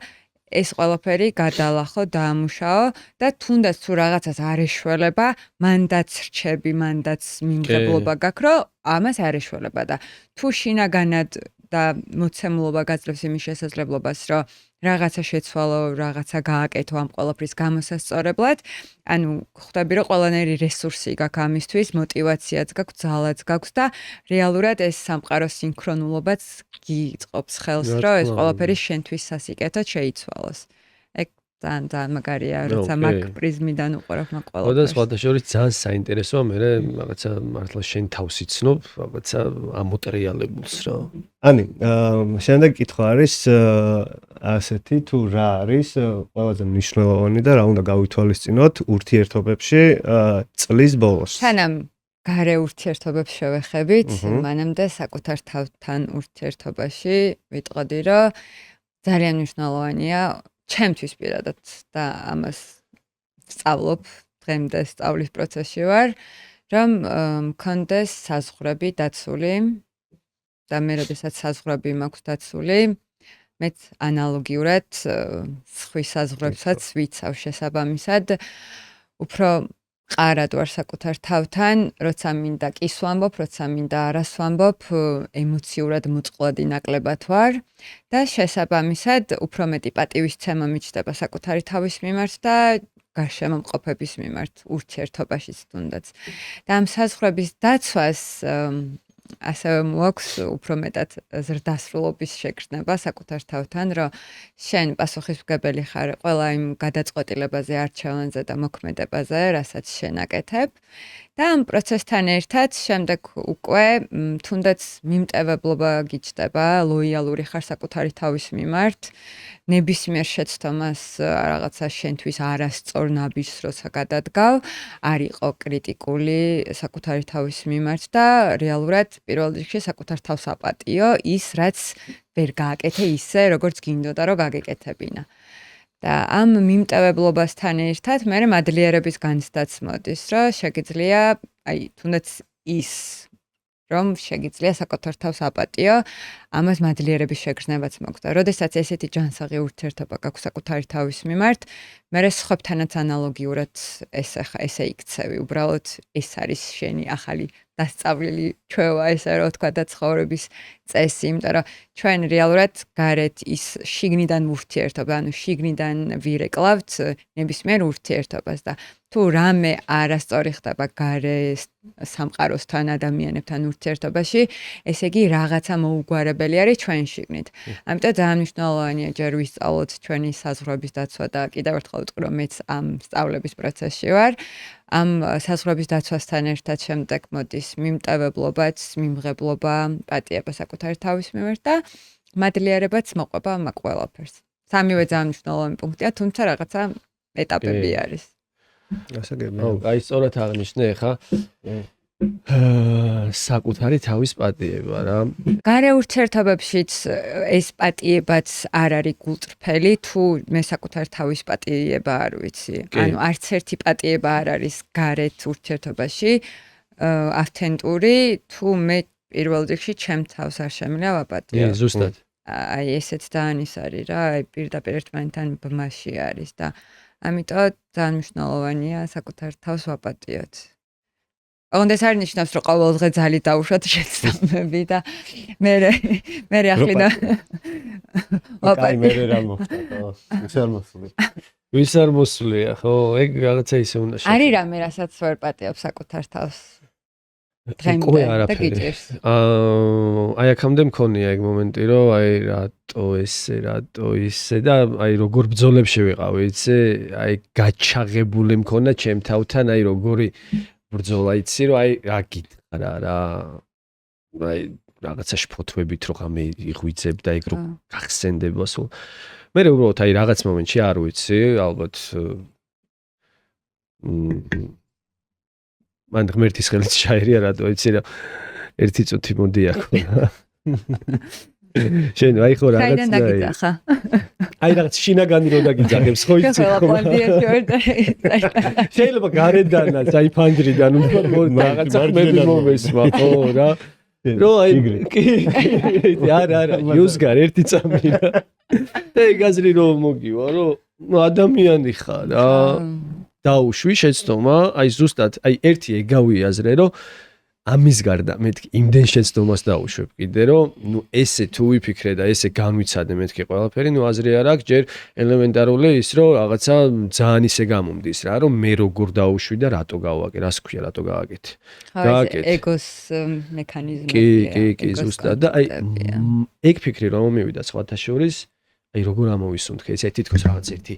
ეს ყველაფერი გადალახო დაამუშაო და თუნდაც თუ რაღაცას არ ეშველება მანდაც რჩები მანდაც მიმღებლობა გაქვს რომ ამას არ ეშველება და თუ შინაგანად და მოცემულობა გაძლევს იმის შესაძლებლობას, რომ რაღაცა შეცვალო, რაღაცა გააკეთო ამ ყველაფრის გამოსასწორებლად, ანუ ხვდები, რომ ყველანაირი რესურსი გაქვს ამისთვის, мотиваციაც გაქვს, ძალაც გაქვს და რეალურად ეს სამყაროს სინქრონულობაც გიწყობს ხელს, რომ ეს ყველაფერი შენთვის სასიკეთოდ შეიცვალოს. ძალიან მაგარია, როცა მაგ პრიზმიდან უყურებ მაგ ყველაფერს. და სხვადასხვა ძალიან საინტერესოა, მე რაღაცა მართლა შენ თავს იცნობ, რაღაცა ამოტრიალებულს რა. ანი, შემდეგ კითხვა არის ასეთი, თუ რა არის ყველაზე მნიშვნელოვანი და რა უნდა გავითვალისწინოთ ურთიერთობებში წლის ბოლოს. თანამ გარე ურთიერთობებს შევეხებით, მანამდე საკუთარ თავთან ურთიერთობაში ვიტყოდი, რომ ძალიან მნიშვნელოვანია ჩემთვის პირადად და ამას სწავლობ დღემდე სწავლის პროცესში ვარ რომ მქონდეს საზღვრები დაცული და მე როდესაც საზღვრები მაქვს დაცული მეც ანალოგიურად სხვის საზღვრებსაც ვიცავ შესაბამისად უფრო ყარად ვარ საკუთარ თავთან, როცა მინდა კის ვამბობ, როცა მინდა არას ვამბობ, ემოციურად მოწყვლადი ნაკლებად ვარ და შესაბამისად უფრო მეტი პატივისცემა მიჩნდება საკუთარი თავის მიმართ და გარშემო მყოფების მიმართ ურთიერთობაშიც თუნდაც. და ამ საზღვრების დაცვას ასევე მოაქვს უფრო მეტად ზრდასრულობის შეგრძნება საკუთარ თავთან, რომ შენ პასუხისმგებელი ხარ ყველა იმ გადაწყვეტილებაზე, არჩევანზე და მოქმედებაზე, რასაც შენ აკეთებ. და ამ პროცესთან ერთად შემდეგ უკვე თუნდაც მიმტევებლობა გიჩნდება, ლოიალური ხარ საკუთარი თავის მიმართ, ნებისმიერ შეცდომას რაღაცა შენთვის არასწორ ნაბიჯს როცა გადადგავ, არ იყო კრიტიკული საკუთარი თავის მიმართ და რეალურად პირველ რიგში საკუთარ თავს აპატიო ის რაც ვერ გააკეთე ისე როგორც გინდოდა რომ გაგეკეთებინა. და ამ მიმტევებლობასთან ერთად მე მადლიერების განცდაც მოდის, რომ შეგიძლია, აი, თუნდაც ის რომ შეგიძლია საკუთარ თავს აპატიო, ამას მადლიერების შეგრძნებაც მოქვს და როდესაც ესეთი ჯანსაღი ურთიერთობა გაქვს საკუთარი თავის მიმართ, მე სხვებთანაც ანალოგიურად ესე იქცევი, უბრალოდ ეს არის შენი ახალი დასწავლილი ჩვევა, ესე რომ თქვა და ცხოვრების წესი, იმიტომ რომ ჩვენ რეალურად გარეთ ის შიგნიდან ურთიერთობა, ანუ შიგნიდან ვირეკლავთ ნებისმიერ ურთიერთობას და თუ რამე არასწორი ხდება გარე სამყაროსთან ადამიანებთან ურთიერთობაში, ესე იგი რაღაცა მოუგვარებელი არის ჩვენ შიგნით. ამიტომ ძალიან მნიშვნელოვანია ჯერ ვისწავლოთ ჩვენი საზღვრების დაცვა და კიდევ ერთხელ ვიტყვი რომ მეც ამ სწავლების პროცესში ვარ. ამ საზღვრების დაცვასთან ერთად შემდეგ მოდის მიმტევებლობაც, მიმღებლობა, პატიება საკუთარი თავის მიმართ და მადლიერებაც მოყვება მაგ ყველაფერს. სამივე ძალიან მნიშვნელოვანი პუნქტია, თუმცა რაღაცა ეტაპები არის. გასაგებია. აუ, აი სწორად აღნიშნე ხა. საკუთარი თავის პატიება რა. გარე ურთიერთობებშიც ეს პატიებაც არ არის გულწრფელი, თუ მე საკუთარი თავის პატიება არ ვიცი. ანუ არც ერთი პატიება არ არის გარეთ ურთიერთობაში ავთენტური, თუ მე პირველ რიგში ჩემ თავს არ შემიძლია ვაპატიო. ზუსტად. აი ესეც ძალიან ის არის რა, აი პირდაპირ ერთმანეთთან ბმაში არის და ამიტომ ძალიან მნიშვნელოვანია საკუთარ თავს ვაპატიოთ. ოღონდ ეს არ ნიშნავს, რომ ყოველ დღე ძალით დავუშვათ შეცდომები და მე ახლიდან აი მე რა მოხდა, ის არ მოსული. ვის არ მოსულია, ხო? ეგ რაღაცა ისე უნდა შეხედო. არის რამე, რასაც ვერ პატიობს საკუთარ თავს. უკვე არაფერი. აი აქამდე მქონია ეგ მომენტი, რომ აი რატო ისე და აი როგორ ბრძოლებში ვიყავი, იცი? აი გაჩაღებული მქონა ჩემ თავთან, აი როგორი ბრძოლა იცი, რომ აი რა გითხარა რა. აი რაღაცა შფოთვებით რო ღამე იღვიძებ და ეგ რო გახსენდება სულ. მე უბრალოდ აი რაღაც მომენტში არ ვიცი, ალბათ მან ღმერთის ხელით ჩაერია რატო იცი რა ერთი წუთი მოდიაქო. შენ აი ხო რაღაც საიდან დაგიძახა? აი რაღაც შინაგანი რო დაგიძახებს ხო იცი ხო? შეიძლება გარედანაც აი ფანჯრიდან უფრო რაღაცა ხმები მომესვა ხო რა. რო აი არა იუსგარ ერთი წამი რა. და ეგაზრი რომ მოგივა რომ ადამიანი ხარ რა. დაუშვი შეცდომა, აი ზუსტად, აი ერთი ეგავიაზრე, რომ ამის გარდა მეთქი იმდენ შეცდომას დაუშვებ კიდე, რომ ნუ ესე თუ ვიფიქრე და ესე განვიცადე მეთქი ყველაფერი, ნუ აზრი არ აქვს, ჯერ ელემენტარული ის, რომ რაღაცა ძალიან ისე გამომდის რა, რომ მე როგორ დაუშვი და რატო გავაკეთე, რას ქვია, რატო გააკეთე. გააკეთე. ეგოს მექანიზმი. კი, ზუსტად და აი ეგ ფიქრი რომ მივიდა სხვათა შორის აი როგორ ამოვისუნთქე ეს თითქოს რაღაც ერთი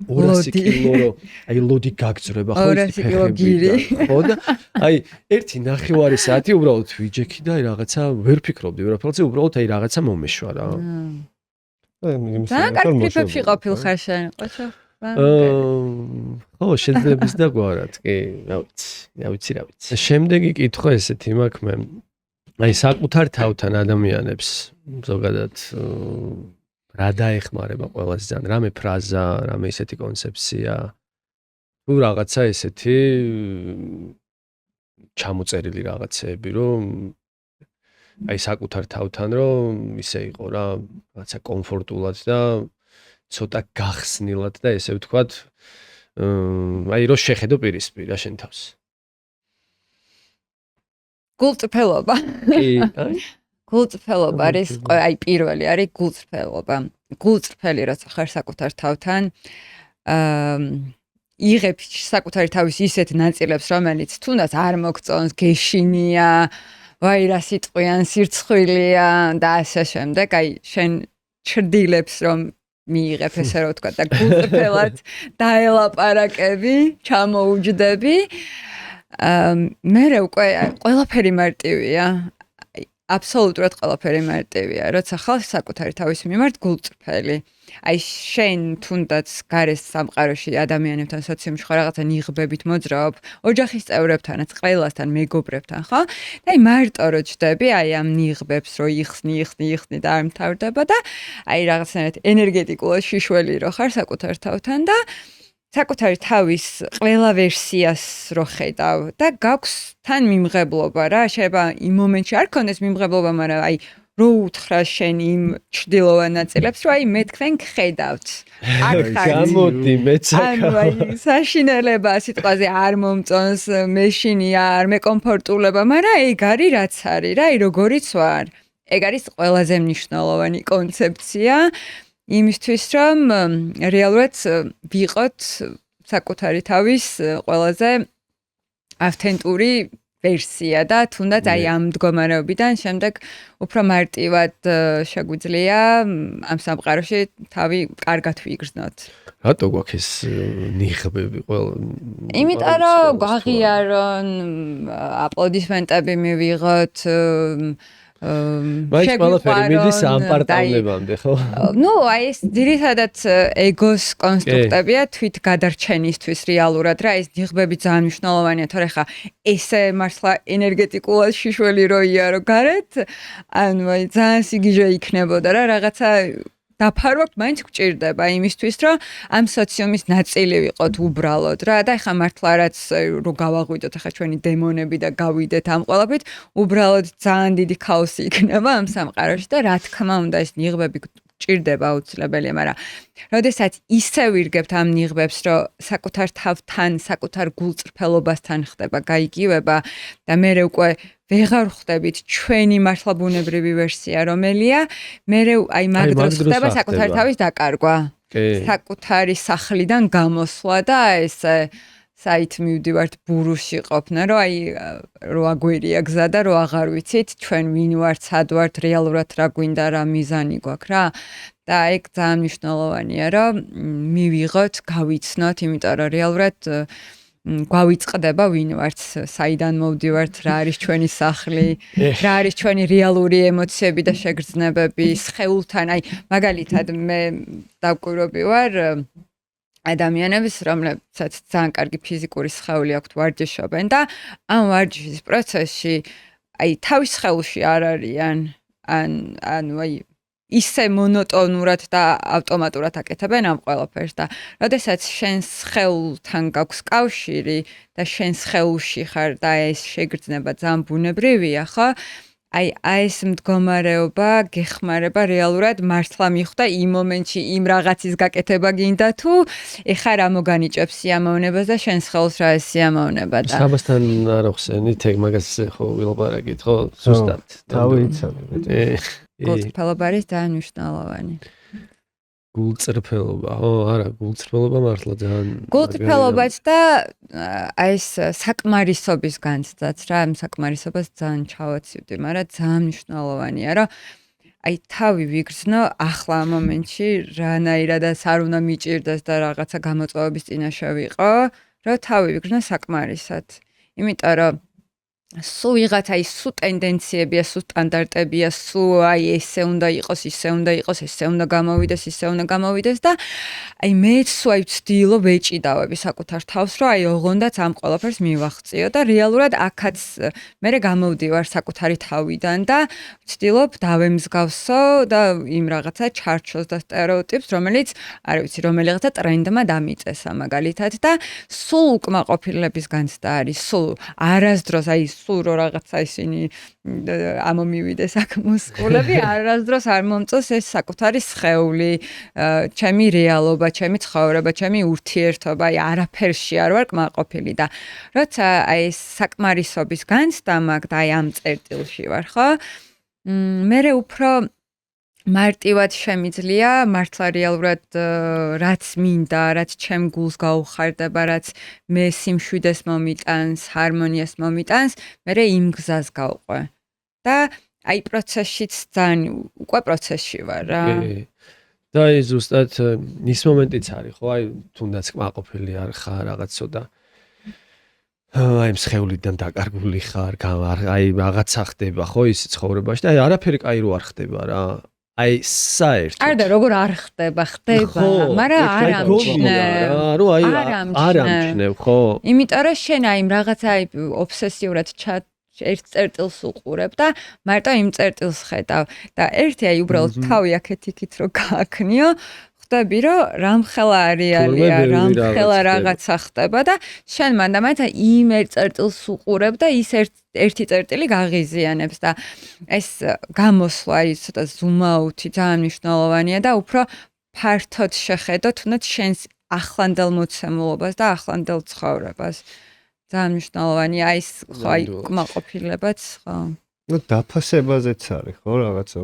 200 კილო რო აი ლოდი გაგძრება ხო ეს ფეხები ხო და აი ერთი ნახევარი საათი უბრალოდ ვიჯექი და აი რაღაცა ვერ ფიქრობდი ვერაფერზე უბრალოდ აი რაღაცა მომეშვა რა. და კარგფიფებში ყოფილხარ შენ ყოჩო? ხო შეძლებს და გვარად კი რა ვიცი. შემდეგი კითხვა ესეთი მაქვს მე აი საკუთარ თავთან ადამიანებს ზოგადად რა დაეხმარება ყველაზე ძალიან რამე ფრაზა, რამე ისეთი კონცეფცია თუ რაღაცა ესეთი ჩამოწერილი რაღაცეები, რომ აი საკუთარ თავთან რომ ისე იყო რა, რაღაცა კომფორტულად და ცოტა გახსნილად და ესე ვთქვათ, აი რომ შეხედო პირისპირ რა შენ თავს. გულწრფელობა. კი, აი გულწრფელობა არის, აი პირველი არის გულწრფელობა. გულწრფელი როცა ხარ საკუთარ თავთან, იღებ საკუთარი თავის ისეთ ნაწილებს, რომელიც თუნდაც არ მოგწონს, გეშინია, ვაი რა სიტყვიან, სირცხვილია და ასე შემდეგ. აი შენ ჩრდილებს რომ მიიღებ ესე რა ვთქვა და გულწრფელად დაელაპარაკები, ჩამოუჯდები. მე უკვე ყველაფერი მარტივია. აბსოლუტურად ყველაფერი მარტივია, როცა ხარ საკუთარი თავის მიმართ გულწრფელი. აი შენ თუნდაც გარეს სამყაროში ადამიანებთან სოციუმში ხარ რაღაცა ნიღბებით მოძრაობ, ოჯახის წევრებთანაც, ყველასთან, მეგობრებთან, ხო? და აი მარტო რო ჯდები, აი ამ ნიღბებს რო იხსნი და არ მთავრდება და აი რაღაცნაირად ენერგეტიკულად შიშველი რო ხარ საკუთარ თავთან და საკუთარი თავის ყველა ვერსიას რო ხედავ და გაქვს თან მიმღებლობა რა, შეიძლება იმ მომენტში არ გქონდეს მიმღებლობა, მაგრამ აი რო უთხრა შენ იმ ჩრდილოვან ნაწილებს, რომ აი მე თქვენ გხედავთ. აქ ხარ. გამოდი მეცაკა. ანუ აი საშინელება სიტყვაზე არ მომწონს, მეშინია, არ მეკომფორტულება, მაგრამ ეგ არის რაც არის რა, აი როგორიც ვარ. ეგ არის ყველაზე მნიშვნელოვანი კონცეფცია. იმისთვის რომ რეალურად ვიყოთ საკუთარი თავის ყველაზე ავთენტური ვერსია და თუნდაც აი ამ მდგომარეობიდან შემდეგ უფრო მარტივად შეგვიძლია ამ სამყაროში თავი კარგად ვიგრძნოთ. რატო გვაქვს ეს ნიღბები ყველა? იმიტომ რომ გვაღიარონ, აპლოდისმენტები მივიღოთ, მაინც ყველაფერი მიდის ამ პარტაულებამდე, ხო? ნუ აი ეს ძირითადად ეგოს კონსტრუქტებია თვით გადარჩენისთვის რეალურად რა ეს ნიღბები ძალიან მნიშვნელოვანია თორე ხა ესე მართლა ენერგეტიკულად შიშველი რო იარო გარეთ ანუ აი ძალიან სიგიჟე იქნებოდა რა რაღაცა დაფარვაკ მაინც გჭირდება იმისთვის რომ ამ სოციუმის ნაწილი ვიყოთ უბრალოდ რა და ეხა მართლა რაც რო გავაღვიდოთ ეხა ჩვენი დემონები და გავიდეთ ამ ყველაფრით უბრალოდ ძალიან დიდი ქაოსი იქნება ამ სამყაროში და რა თქმა უნდა ეს ნიღბები გჭირდება აუცილებელია მაგრამ როდესაც ისე ვირგებთ ამ ნიღბებს რომ საკუთარ თავთან საკუთარ გულწრფელობასთან ხდება გაიგივება და მე უკვე ვეღარ ხვდებით ჩვენი მართლა ბუნებრივი ვერსია რომელია მე აი მაგ დროს ხდება საკუთარი თავის დაკარგვა საკუთარი სახლიდან გამოსვლა და ეს საით მივდივართ ბურუში ყოფნა რომ აი რო აგვერია გზა და რო აღარ ვიცით ჩვენ ვინ ვართ სად ვართ რეალურად რა გვინდა რა მიზანი გვაქვს რა და ეგ ძალიან მნიშვნელოვანია რომ მივიღოთ გავიცნოთ იმიტომ რომ რეალურად გვავიწყდება ვინ ვართ, საიდან მოვდივართ, რა არის ჩვენი სახლი, რა არის ჩვენი რეალური ემოციები და შეგრძნებები, სხეულთან, აი მაგალითად მე დავკვირვები ვარ ადამიანების, რომლებსაც ძალიან კარგი ფიზიკური სხეული აქვთ, ვარჯიშობენ და ამ ვარჯიშის პროცესში აი თავის სხეულში არ არიან, ანუ აი ისე მონოტონურად და ავტომატურად აკეთებენ ამ ყველაფერს და როდესაც შენ სხეულთან გაქვს კავშირი და შენ სხეულში ხარ და ეს შეგრძნება ძალიან ბუნებრივია, ხო? აი ეს მდგომარეობა გეხმარება რეალურად მართლა მიხვდა იმ მომენტში იმ რაღაცის გაკეთება გინდა თუ ეხა რა მოგანიჭებს სიამოვნებას და შენ სხეულს რა ეს სიამოვნება და საბასთან არ ახსენით ეგ მაგას ხო ვილაპარაკით ხო ზუსტად თავი იცავი გულწრფელობა არის ძალიან მნიშვნელოვანი. გულწრფელობა, ხო, არა, გულწრფელობა მართლა ძალიან გულწრფელობაც და აი ეს საკმარისობის განცდაც რა, ამ საკმარისობას ძალიან ჩავაცივდი, მაგრამ ძალიან მნიშვნელოვანია, რომ აი თავი ვიგრძნო ახლა ამ მომენტში რანაირადაც არ უნდა მიჭირდეს და რაღაცა გამოწვევების წინაშე ვიყო, რომ თავი ვიგრძნო საკმარისად. იმიტომ რომ სულ ვიღაცა ის სულ ტენდენციებია, სულ სტანდარტებია, სულ აი ესე უნდა იყოს, ისე უნდა იყოს, ესე უნდა გამოვიდეს, ისე უნდა გამოვიდეს და აი მეც სულ აი ვცდილობ ვეჭიდავები საკუთარ თავს, რომ აი ოღონდაც ამ ყველაფერს მივახციო და რეალურად აქაც მე გამოვდივარ საკუთარი თავიდან და ვცდილობ დავემსგავსო და იმ რაღაცა ჩარჩოს და სტერეოტიპს, რომელიც არ ვიცი, რომელიღაცა ტრენდმა დამიწესა მაგალითად და სულ უკმაყოფილების განცდა არის, სულ არასდროს აი სულ რო რაღაცა ისინი ამომივიდეს აქ მუსკულები არასდროს არ მომწონს ეს საკუთარი სხეული, ჩემი რეალობა, ჩემი ცხოვრება, ჩემი ურთიერთობა, აი არაფერში არ ვარ კმაყოფილი და როცა აი ეს საკმარისობის განცდა მაქვს და აი ამ წერტილში ვარ, ხო? მე უფრო მარტივად შემიძლია მართლა რეალურად რაც მინდა, რაც ჩემ გულს გაუხარდება, რაც მე სიმშვიდეს მომიტანს, ჰარმონიას მომიტანს, მე იმ გზას გავყვე. და აი პროცესშიც ძალიან უკვე პროცესში ვარ რა. და აი ზუსტად ის მომენტიც არის, ხო? აი თუნდაც კმაყოფილი არ ხარ რაღაცო და აი მსხეულიდან დაკარგული ხარ, აი რაღაცა ხდება, ხო ის ცხოვრებაში და აი არაფერი კაი რო არ ხდება რა. აი საერთოდ არა და როგორ არ ხდება, მაგრამ არ ამჩნევ. რომ აი არ ამჩნევ, ხო? იმიტომ რომ შენ აი რაღაცა აი ობსესიურად ერთ წერტილს უყურებ და მარტო იმ წერტილს ხედავ და ერთი აი უბრალოდ თავი აქეთ იქით რო გააქნიო ხდები რომ რამხელა რეალია, რამხელა რაღაცა ხდება და შენ მანდამაინც იმ ერთ წერტილს უყურებ და ის ერთი წერტილი გაღიზიანებს და ეს გამოსვლა ის ცოტა ზუმაუთი ძალიან მნიშვნელოვანია და უფრო ფართოდ შეხედო თუნდაც შენს ახლანდელ მოცემულობას და ახლანდელ ცხოვრებას. ძალიან მნიშვნელოვანია ის ხო აი კმაყოფილებაც ხო. ნუ დაფასებაზეც არის ხო რაღაცა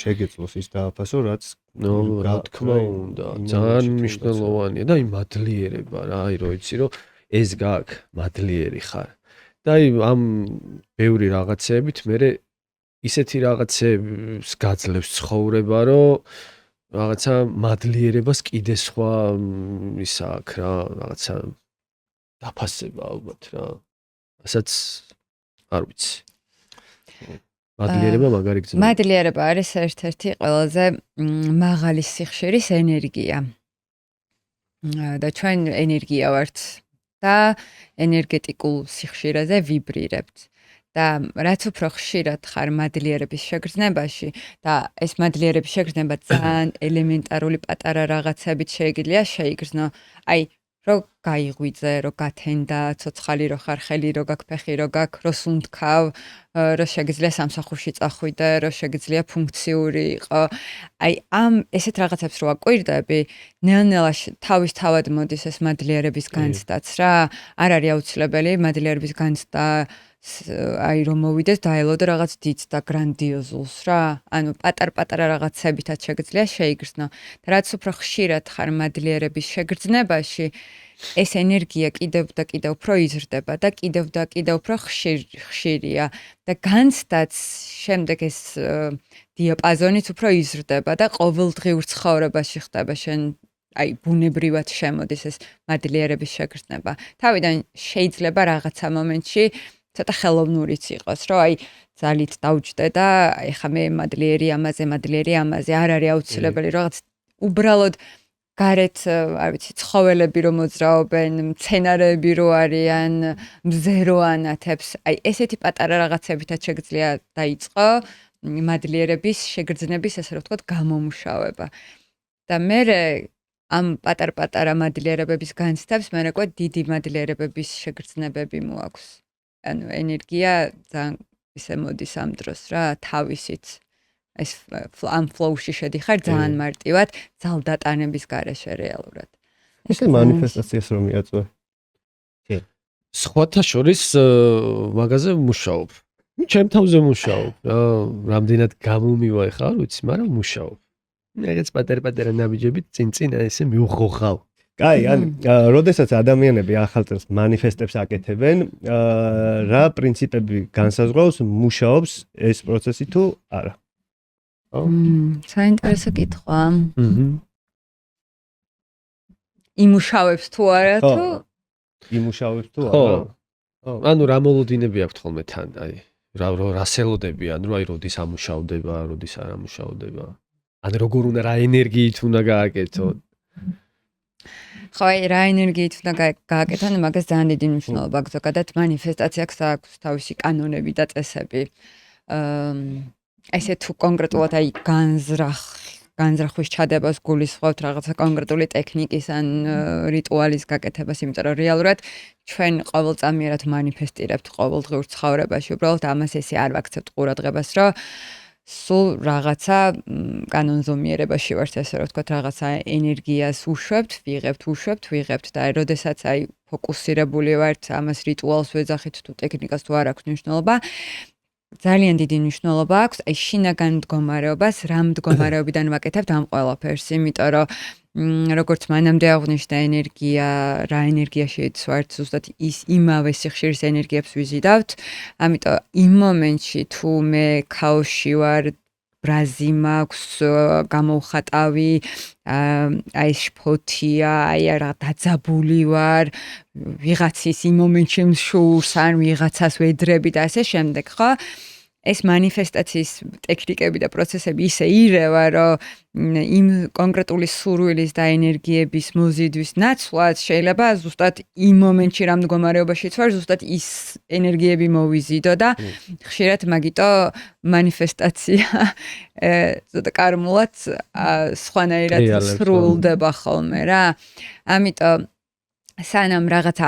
შეგეძლოს ის დააფასო რაც რა თქმა უნდა ძალიან მნიშვნელოვანია და აი მადლიერება რა აი რო იცი რომ ეს გაქვს მადლიერი ხარ და აი ამ ბევრი რაღაცეებით მე ისეთი რაღაცებს გაძლევს ცხოვრება რომ რაღაცა მადლიერებას კიდე სხვა ისა აქვს რა რაღაცა დაფასება ალბათ რა ასაც არ ვიცი მადლიერება მაგარი გზნობა. მადლიერება არის ერთ-ერთი ყველაზე მაღალი სიხშირის ენერგია. და ჩვენ ენერგია ვართ და ენერგეტიკულ სიხშირეზე ვიბრირებთ. და რაც უფრო ხშირად ხარ მადლიერების შეგრძნებაში და ეს მადლიერების შეგრძნება ძალიან ელემენტარული პატარა რაღაცებით შეიძლება შეიგრძნო. აი რო გაიღვიძე, რო გათენდა, ცოცხალი რო ხარ, ხელი რო გაქვს, ფეხი რო გაქვს, რო სუნთქავ, რო შეგიძლია სამსახურში წახვიდე, რო შეგიძლია ფუნქციური იყო. აი ამ ესეთ რაღაცებს რო აკვირდები, ნელ-ნელა თავისთავად მოდის ეს მადლიერების განცდაც რა. არ არის აუცილებელი მადლიერების განცდა აი რომ მოვიდეს დაელოდე რაღაც დიდს და გრანდიოზულს რა. ანუ პატარ-პატარა რაღაცებითაც შეგიძლია შეიგრძნო. და რაც უფრო ხშირად ხარ მადლიერების შეგრძნებაში, ეს ენერგია კიდევ და კიდევ უფრო იზრდება და კიდევ და კიდევ უფრო ხშირია და განცდაც შემდეგ ეს დიაპაზონიც უფრო იზრდება და ყოველდღიურ ცხოვრებაში ხდება შენ აი ბუნებრივად შემოდის ეს მადლიერების შეგრძნება. თავიდან შეიძლება რაღაცა მომენტში ცოტა ხელოვნურიც იყოს, რომ აი ძალით დავჯდე და ეხა მე მადლიერი ამაზე არ არის აუცილებელი რაღაც უბრალოდ გარეთ, არ ვიცი, ცხოველები რომ მოძრაობენ, მცენარეები რო არიან, მზე რო ანათებს, აი ესეთი პატარა რაღაცებითაც შეგიძლია დაიწყო მადლიერების შეგრძნების, ესე რომ ვთქვათ, გამომუშავება. და მე ამ პატარ-პატარა მადლიერებების განცდებს მე რა დიდი მადლიერებების შეგრძნებები მოაქვს. ანუ ენერგია ძალიან ისე მოდის ამ დროს რა, თავისით. ეს ამ ფლოუში შედიხარ ძალიან მარტივად ძალდატანების გარეშე რეალურად. ესე მანიფესტაციას რომ მიაწვე. სხვათა შორის მაგაზე მუშაობ. ჩემ თავზე მუშაობ. რამდენად გამომივა ეხლა არ ვიცი, მაგრამ მუშაობ. ეგეც პატარ-პატარა ნაბიჯებით წინ ესე მივხოხავ. კაი, ანუ როდესაც ადამიანები ახალ წელს მანიფესტებს აკეთებენ, რა პრინციპები განსაზღვრავს მუშაობს ეს პროცესი თუ არა? საინტერესო კითხვა. იმუშავებს თუ არა თუ? იმუშავებს თუ არა? ანუ რა მოლოდინები აქვთ ხოლმე თან, აი რა სელოდები, ანუ აი როდის ამუშავდება, როდის არ ამუშავდება. ანუ როგორ უნდა რა ენერგიით უნდა გააკეთო? ხო, აი რა ენერგიით უნდა გააკეთო, მაგას ძალიან დიდი მნიშვნელობა აქვს. ზოგადად მანიფესტაციას აქვს თავისი კანონები და წესები. ესე თუ კონკრეტულად აი განზრახვის ჩადებას გულისხმობთ რაღაცა კონკრეტული ტექნიკის ან რიტუალის გაკეთებას, იმიტომ რომ რეალურად ჩვენ ყოველწამიერად მანიფესტირებთ ყოველდღიურ ცხოვრებაში. უბრალოდ ამას ესე არ ვაქცევთ ყურადღებას, რომ სულ რაღაცა კანონზომიერებაში ვართ, ესე რომ ვთქვათ, რაღაცა ენერგიას ვიღებთ და როდესაც აი ფოკუსირებული ვართ, ამას რიტუალს ვეძახით თუ ტექნიკას თუ არ აქვს მნიშვნელობა. ძალიან დიდი მნიშვნელობა აქვს აი შინაგან მდგომარეობას, რა მდგომარეობიდან ვაკეთებთ ამ ყველაფერს, იმიტომ რომ როგორც მანამდე აღვნიშნე ენერგია, რა ენერგიაში ვართ, ზუსტად იმავე სიხშირის ენერგიებს ვიზიდავთ, ამიტომ იმ მომენტში თუ მე ქაოსში ვარ, ბრაზი მაქვს, გამოვხატავი, აი შფოთია, აი რა დაძაბული ვარ, ვიღაცის იმ მომენტში მსურს ან ვიღაცას ვედრები და ასე შემდეგ, ხო? ეს მანიფესტაციის ტექნიკები და პროცესები ისე ირევა, რომ იმ კონკრეტული სურვილის და ენერგიების მოზიდვის ნაცვლად შეიძლება ზუსტად იმ მომენტში რა მდგომარეობაშიც ვარ, ზუსტად ის ენერგიები მოვიზიდო და ხშირად მაგიტო მანიფესტაცია ზუსტად კარმულად სხვანაირად სრულდება ხოლმე რა. ამიტომ სანამ რაღაცა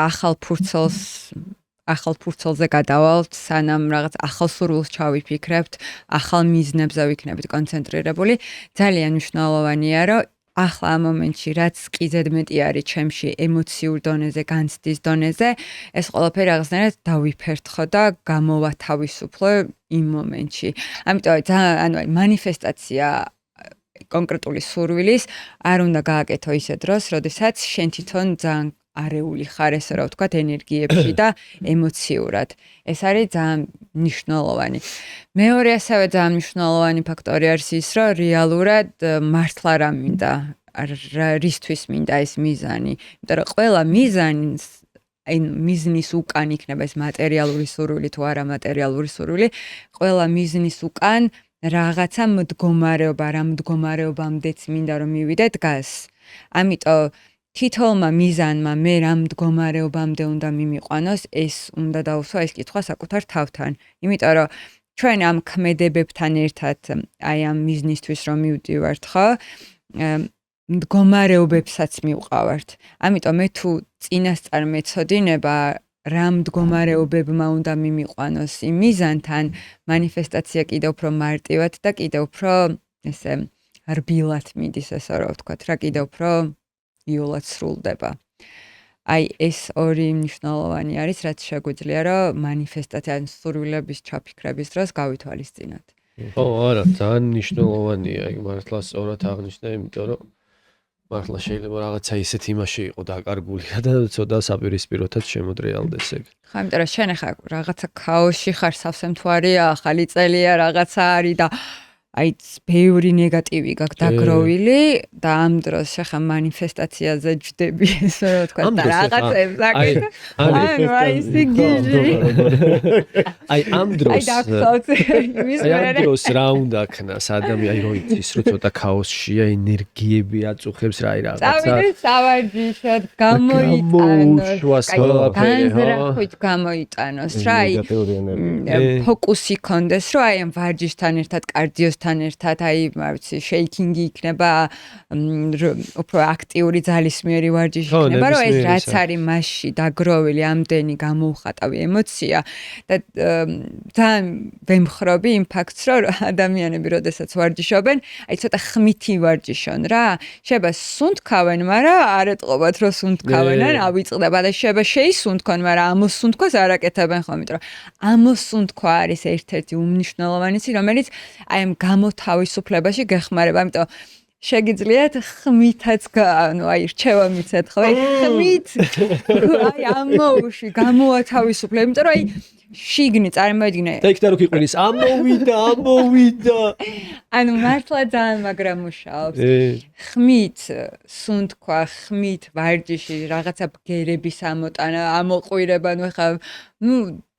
ახალ ფურცელზე გადავალთ, სანამ რაღაც ახალ სურვილს ჩავიფიქრებთ, ახალ მიზნებზე ვიქნებით კონცენტრირებული, ძალიან მნიშვნელოვანია, რომ ახლა ამ მომენტში რაც კი ზედმეტი არის ჩემში ემოციურ დონეზე, განცდის დონეზე, ეს ყველაფერი რაღაცნაირად დავიფერთხო და გამოვათავისუფლო იმ მომენტში. ამიტომ ანუ მანიფესტაცია კონკრეტული სურვილის არ უნდა გააკეთო ისე დროს, როდესაც შენ თვითონ ძალიან არეული ხარ, ესე რომ ვთქვათ, ენერგიებში და ემოციურად. ეს არის ძალიან მნიშვნელოვანი. მეორე ასევე ძალიან მნიშვნელოვანი ფაქტორი არის ის, რომ რეალურად მართლა რა მინდა, რისთვის მინდა ეს მიზანი. იმიტომ რომ ყველა მიზანს აი მიზნის უკან იქნება ეს მატერიალური სურვილი თუ არა მატერიალური სურვილი, ყველა მიზნის უკან რაღაცა მდგომარეობა, რა მდგომარეობამდეც მინდა რომ მივიდე დგას. ამიტომ თითოეულმა მიზანმა მე რა მდგომარეობამდე უნდა მიმიყვანოს, ეს უნდა დავუსვა ეს კითხვა საკუთარ თავთან. იმიტომ რომ ჩვენ ამ ქმედებებთან ერთად აი ამ მიზნისთვის რომ მივდივართ, ხო? მდგომარეობებსაც მივყავართ. ამიტომ მე თუ წინასწარ მეცოდინება რა მდგომარეობებმა უნდა მიმიყვანოს იმ მიზანთან, მანიფესტაცია კიდევ უფრო მარტივად და კიდევ უფრო ესე რბილად მიდის, ესე რომ ვთქვათ, რა კიდევ უფრო იოლად სრულდება. აი ეს ორი მნიშვნელოვანი არის, რაც შეგვიძლია რომ მანიფესტაცია ან სურვილების ჩაფიქრების დროს გავითვალისწინოთ. ო, არა, ძალიან მნიშვნელოვანია, აი მართლა სწორად აღნიშნე, იმიტომ რომ მართლა შეიძლება რაღაცა ისეთ იმაში იყო დაკარგული და ცოტა საპირისპიროთაც შემოდრეალდეს ეგ. ხო, იმიტომ რომ შენ ახლა რაღაცა ქაოსში ხარ, სავსე მთვარეა, ახალი წელია, რაღაცა არის და აი ბევრი ნეგატივი გაქვს დაგროვილი და ამ დროს ხა მანიფესტაციაზე ჯდები, ესე რომ ვთქვა და რაღაცებს აკეთებ. აი სიგიჟი. აი ამ დროს აი დაგწავთ იმის აი ამ მერე. დროს რა უნდა ქნას ადამიანი რო იცის რომ ცოტა ქაოსშია, ენერგიები აწუხებს რა რაღაცა. წავიდე სავარჯიშოდ, გამოიტანოს. განზრახვით გამოიტანოს რა, აი ფოკუსი კონდეს, რომ აი ამ ვარჯიშთან ერთად კარდიოსთან ერთად აი ვიცი შეიკინგი იქნება უფრო აქტიური ძალისმიერი ვარჯიში იქნება რომ ეს რაც არის მასში დაგროვილი ამდენი გამოუხატავი ემოცია და ძალიან ვემხრობი იმ ფაქტს რომ ადამიანები როდესაც ვარჯიშობენ აი ცოტა ხმითი ვარჯიშონ რა შეიძლება სუნთქავენ მაგრამ არ ეტყობათ რომ სუნთქავენ ან ავიწყდება და შეიძლება შეისუნთქონ მაგრამ ამოსუნთქვას არ აკეთებენ ხომ იმიტომ რომ ამოსუნთქვა არის ერთ-ერთი უმნიშვნელოვანესი რომელიც აი ამ გამოთავისუფლებაში გეხმარება, ამიტომ შეგიძლიათ ხმითაც ანუ აი რჩევა მიცეთ ხო? ხმით აი ამოუში გამოათავისუფლე, იმიტომ რომ აი შიგნი წარმოიდგინე. და იქ და რო გიყვინის ამოვიდა. ანუ მართლა ძალიან მაგრამ მუშაობს. ხმით სუნთქვა, ხმით ვარჯიში, რაღაცა ბგერების ამოტანა, ამოყვირება, ნუ ხა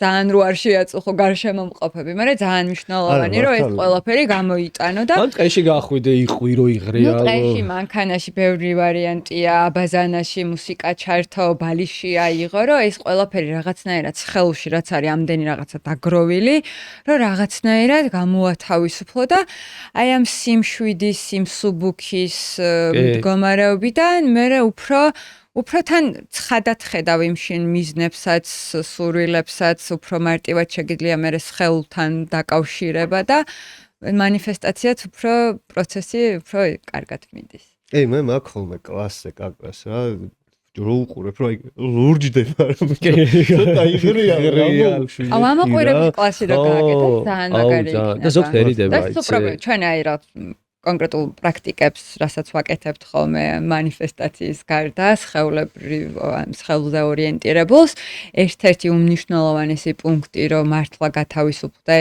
ძალიან რო არ შეაწუხო გარშემომყოფები, მაგრამ ძალიან მნიშვნელოვანი რომ ეს ყველაფერი გამოიტანო და ან ტყეში გახვიდე, იყვირო, იღრეა. ნუ ტყეში, მანქანაში ბევრი ვარიანტია, აბაზანაში, მუსიკა ჩართო, ბალიში აიღო, რომ ეს ყველაფერი რაღაცნაირად ხელში რაც არის ამდენი რაღაცა დაგროვილი, რომ რაღაცნაირად გამოათავისუფლო და აი ამ სიმშვიდის, სიმსუბუქის მდგომარეობიდან მე უფრო თან ცხადად ხედავ იმ შინ მიზნებსაც, სურვილებსაც, უფრო მარტივად შეგიძლია მე ხელთან დაკავშირება და მანიფესტაციაც უფრო პროცესი უფრო კარგად მიდის. მე მაქვს ხოლმე კლასზე კაკას რა რო უყურებ რომ ლურჯდება რომ ცოტა იღრია აუ ამოყვირების კლასი რა გააკეთე ძალიან მაგარი იქნება. და ზოგადად ერიდება იცი. ჩვენ აი რა კონკრეტულ პრაქტიკებს, რასაც ვაკეთებთ ხოლმე მანიფესტაციის გარდა, სხეულზე ორიენტირებულს, ერთ-ერთი უმნიშვნელოვანესი პუნქტი, რომ მართლა გათავისუფლდე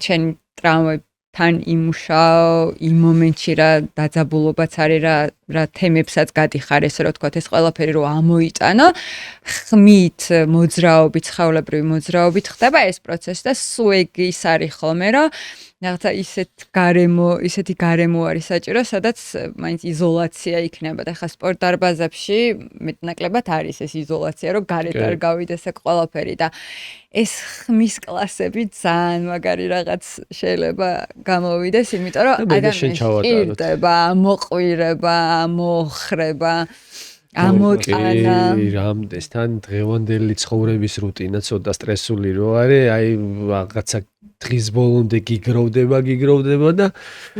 ჩემი ტრავმებთან იმუშაო, იმ მომენტში რა დაძაბულობაც არის, რა თემებსაც გადიხარ, ესე რომ ვთქვათ, ეს ყველაფერი რომ ამოიტანო, ხმით, მოძრაობით, სხეულებრივი მოძრაობით ხდება ეს პროცესი და სულ ეგ ის არის ხოლმე, რომ რაღაცა ისეთი გარემო არის საჭირო, სადაც მაინც იზოლაცია იქნება და ხა სპორტ დარბაზებში მეტნაკლებად არის ეს იზოლაცია, რომ გარეთ არ გავიდეს ეგ ყველაფერი და ეს ხმის კლასები ძალიან მაგარი რაღაც შეიძლება გამოვიდეს, იმიტომ რომ ადამიანს ირდება, მოყვირება, მოხრება ამოტანა რამდენს თან დღევანდელი ცხოვრების რუტინა ცოტა სტრესული რო არის, აი რაღაცა დღის ბოლომდე გიგროვდება და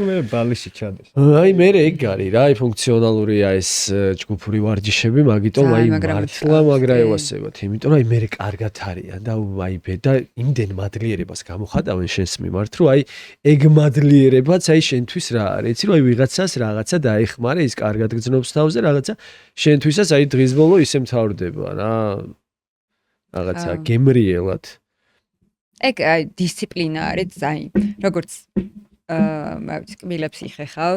მე ბალიში ჩადეს. აი მე ეგ არის რა, აი ფუნქციონალურია ეს ჯგუფური ვარჯიშები, მაგიტომ აი მართლა მაგრა ევასებათ, იმიტომ რომ აი მე კარგად არიან და აი და იმდენ მადლიერებას გამოხატავენ შენს მიმართ, რომ აი ეგ მადლიერებაც აი შენთვის რა არის, იცი რომ აი ვიღაცას რაღაცა დაეხმარე, ის კარგად გძნობს თავზე რაღაცა, შენთვისაც აი დღის ბოლო ისე მთავრდება რა. რაღაცა გემრიელად. ეგ აი დისციპლინა არის, აი როგორც ვიცი, კბილებს იხეხავ,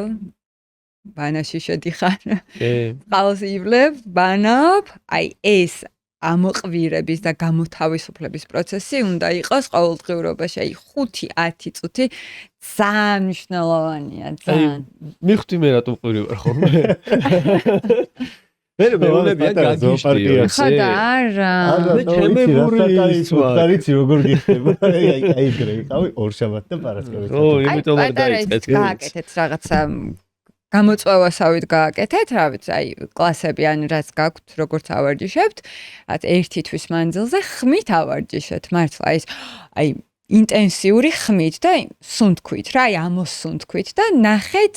ბანაში შედიხარ. ყავს ივლებ, ბანავ, აი ეს ამოყვირების და გამოთავისუფლების პროცესი უნდა იყოს ყოველდღიურობაში, აი 5-10 წუთი ძალიან მნიშვნელოვანია, ძალიან. მიხდი მე რატომ ყვირი ვარ ხოლმე? მე მეუბნებიან გაგიშტიო. ხო და არა. ჩემი ბური ის ვარ. არიცი როგორ გიხდება? აი ეგრე ვიყავი ორშაბათ და პარასკევით. ო, იმიტომ არ დაიწყეთ. გააკეთეთ რაღაცა გამოწვევასავით გააკეთეთ, რა ვიცი, აი კლასები ან რაც გაქვთ, როგორც ავარჯიშებთ, რაც ერთი თვის მანძილზე ხმით ავარჯიშეთ, მართლა ის აი ინტენსიური ხმით და სუნთქვით რა, აი ამოსუნთქვით და ნახეთ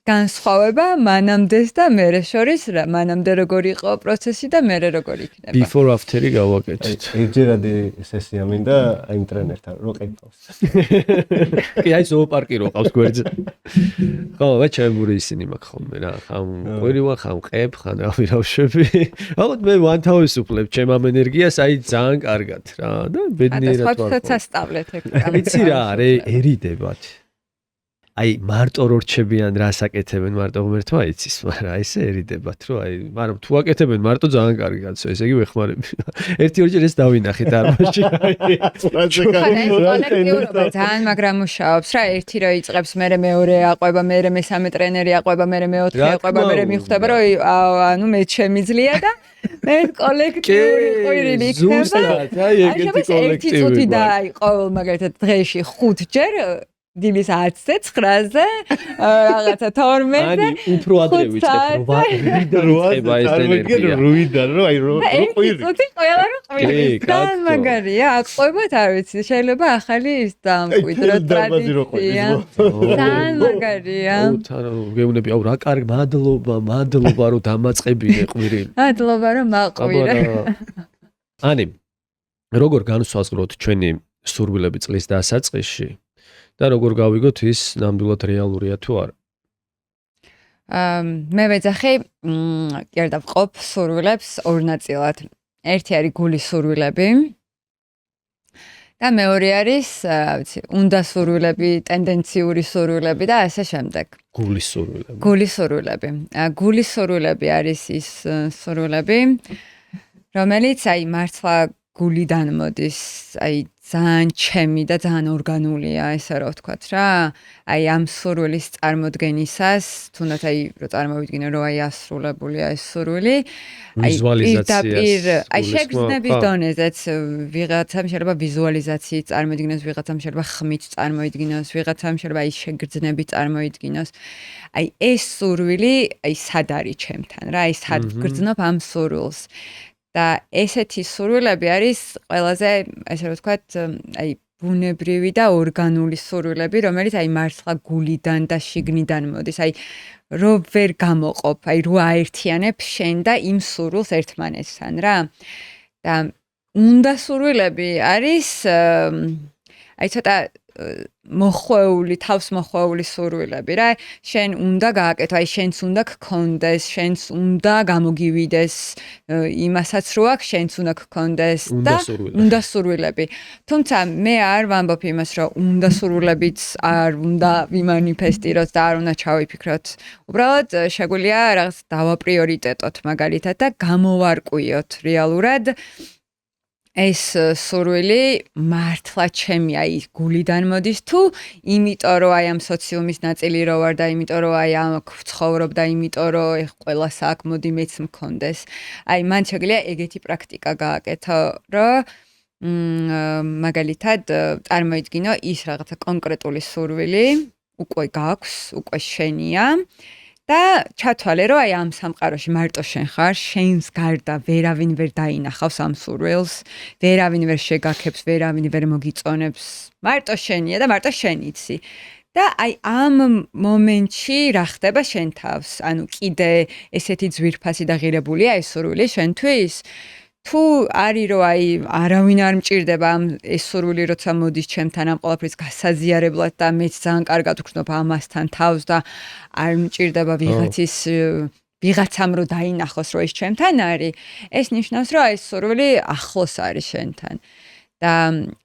განსხვავება მანამდეს და მერე შორის რა, მანამდე როგორი იყო პროცესი და მერე როგორი იქნება. Before after-ი გავაკეთეთ. ერთჯერადი სესია მინდა აი ტრენერთან რო ყიდავს. კი, აი ზოოპარკი რო ყავს გვერდზე. ხო, ჩემური ისინი მაქვს ხოლმე რა, ხამ ყვირი ვარ, ხამ ყებ, ხან რა ვირავშები. ალბათ მე ვანთავისუფლებ ჩემ ამ ენერგიას, აი ძალიან კარგად რა და ბედნიერად ვარ. სხვასაც ასწავლეთ ეგ. ვიცი რა, ერიდებათ. აი მარტო რო რჩებიან რას აკეთებენ მარტო ღმერთმა იცის, მაგრამ ესე ერიდებათ, რომ აი, მაგრამ თუ აკეთებენ მარტო ძალიან კარგი კაცო, ესე იგი ვეხმარები. ერთი-ორჯერ ეს დავინახეთ არმაში. კოლექტიურობა ძალიან მაგრამ მუშაობს რა, ერთი რო იწყებს, მერე მეორე აყვება, მერე მესამე ტრენერი აყვება, მერე მეოთხე აყვება, მერე მიხვდება, რომ ანუ მე შემიძლია და მე კოლექტიური ყვირილი იქნება. ზუსტად, აი ეგეთი ერთი წუთი და აი ყოველ მაგალითად დღეში 5 ჯერ დილის 10-ზე, 9-ზე, რაღაცა 12-ზე. უფრო ადრე ვიწყებ, 8-დან რო აი რო ყვირი. ერთი ყველა რო ყვირი. ძალიან მაგარია, აყვებათ არ ვიცი, შეიძლება ახალი ის დამკვიდრო ტრადიცია. ძალიან მაგარია. გეუბნები, აუ რა კარგი, მადლობა რომ დამაწყებინე ყვირილი. მადლობა რომ მაყვირე. ანი, როგორ განსვაზღვროთ ჩვენი სურვილები წლის დასაწყისში? და როგორ გავიგოთ ის ნამდვილად რეალურია თუ არა? მე ვეძახი, კიდევ ვყოფ სურვილებს ორ ნაწილად. ერთი არის გულის სურვილები და მეორე არის, ვიცი, უნდა სურვილები, ტენდენციური სურვილები და ასე შემდეგ. გულის სურვილები. გულის სურვილები. გულის სურვილები არის ის სურვილები, რომელიც აი მართლა გულიდან მოდის, აი ძალიან ჩემი და ძალიან ორგანულია, ესე რომ ვთქვათ რა. აი ამ სურვილის წარმოდგენისას, თუნდაც აი რო წარმოვიდგინე, რომ აი ასრულებულია ეს სურვილი, აი პირდაპირ, აი შეგრძნების დონეზეც ვიღაცამ შეიძლება ვიზუალიზაციით წარმოიდგინოს, ვიღაცამ შეიძლება ხმით წარმოიდგინოს, ვიღაცამ შეიძლება აი შეგრძნებით წარმოიდგინოს. აი ეს სურვილი, აი სად არის ჩემთან რა, აი სად ვგრძნობ ამ სურვილს. და ესეთი სურვილები არის ყველაზე, ესე რომ ვთქვათ, აი ბუნებრივი და ორგანული სურვილები, რომელიც აი მართლა გულიდან და შიგნიდან მოდის. აი რო ვერ გამოყოფ, აი რო აერთიანებ შენ და იმ სურვილს ერთმანეთთან რა. და უნდა სურვილები არის აი ცოტა მოხვეული, თავს მოხვეული სურვილები რა. შენ უნდა გააკეთო, აი შენც უნდა გქონდეს, შენც უნდა გამოგივიდეს იმასაც რო აქვს, შენც უნდა გქონდეს და უნდა სურვილები. თუმცა მე არ ვამბობ იმას, რომ უნდა სურვილებიც არ უნდა ვიმანიფესტიროთ და არ უნდა ჩავიფიქროთ. უბრალოდ შეგვიძლია რაღაც დავაპრიორიტეტოთ მაგალითად და გამოვარკვიოთ რეალურად ეს სურვილი მართლა ჩემი აი გულიდან მოდის თუ იმიტომ რომ აი ამ სოციუმის ნაწილი რო ვარ და იმიტომ რომ აი ამ ვცხოვრობ და იმიტომ რომ ეხ ყველას აქ მოდი მეც მქონდეს. აი მან შეგვიძლია ეგეთი პრაქტიკა გააკეთო, რომ მაგალითად წარმოიდგინო ის რაღაცა კონკრეტული სურვილი უკვე გაქვს, უკვე შენია. და ჩათვალე რომ აი ამ სამყაროში მარტო შენ ხარ, შენს გარდა ვერავინ ვერ დაინახავს ამ სურვილს, ვერავინ ვერ შეგაქებს, ვერავინ ვერ მოგიწონებს, მარტო შენია და მარტო შენ იცი. და აი ამ მომენტში რა ხდება შენ თავს? ანუ კიდე ესეთი ძვირფასი და ღირებულია ეს სურვილი შენთვის? თუ არის რომ აი არავინ არ მჭირდება ამ ეს სურვილი როცა მოდის ჩემთან ამ ყველაფრის გასაზიარებლად და მეც ძალიან კარგად ვგრძნობ ამასთან თავს და არ მჭირდება ვიღაცის ვიღაცამ რო დაინახოს რომ ეს ჩემთან არის, ეს ნიშნავს რომ ეს სურვილი ახლოს არის შენთან. და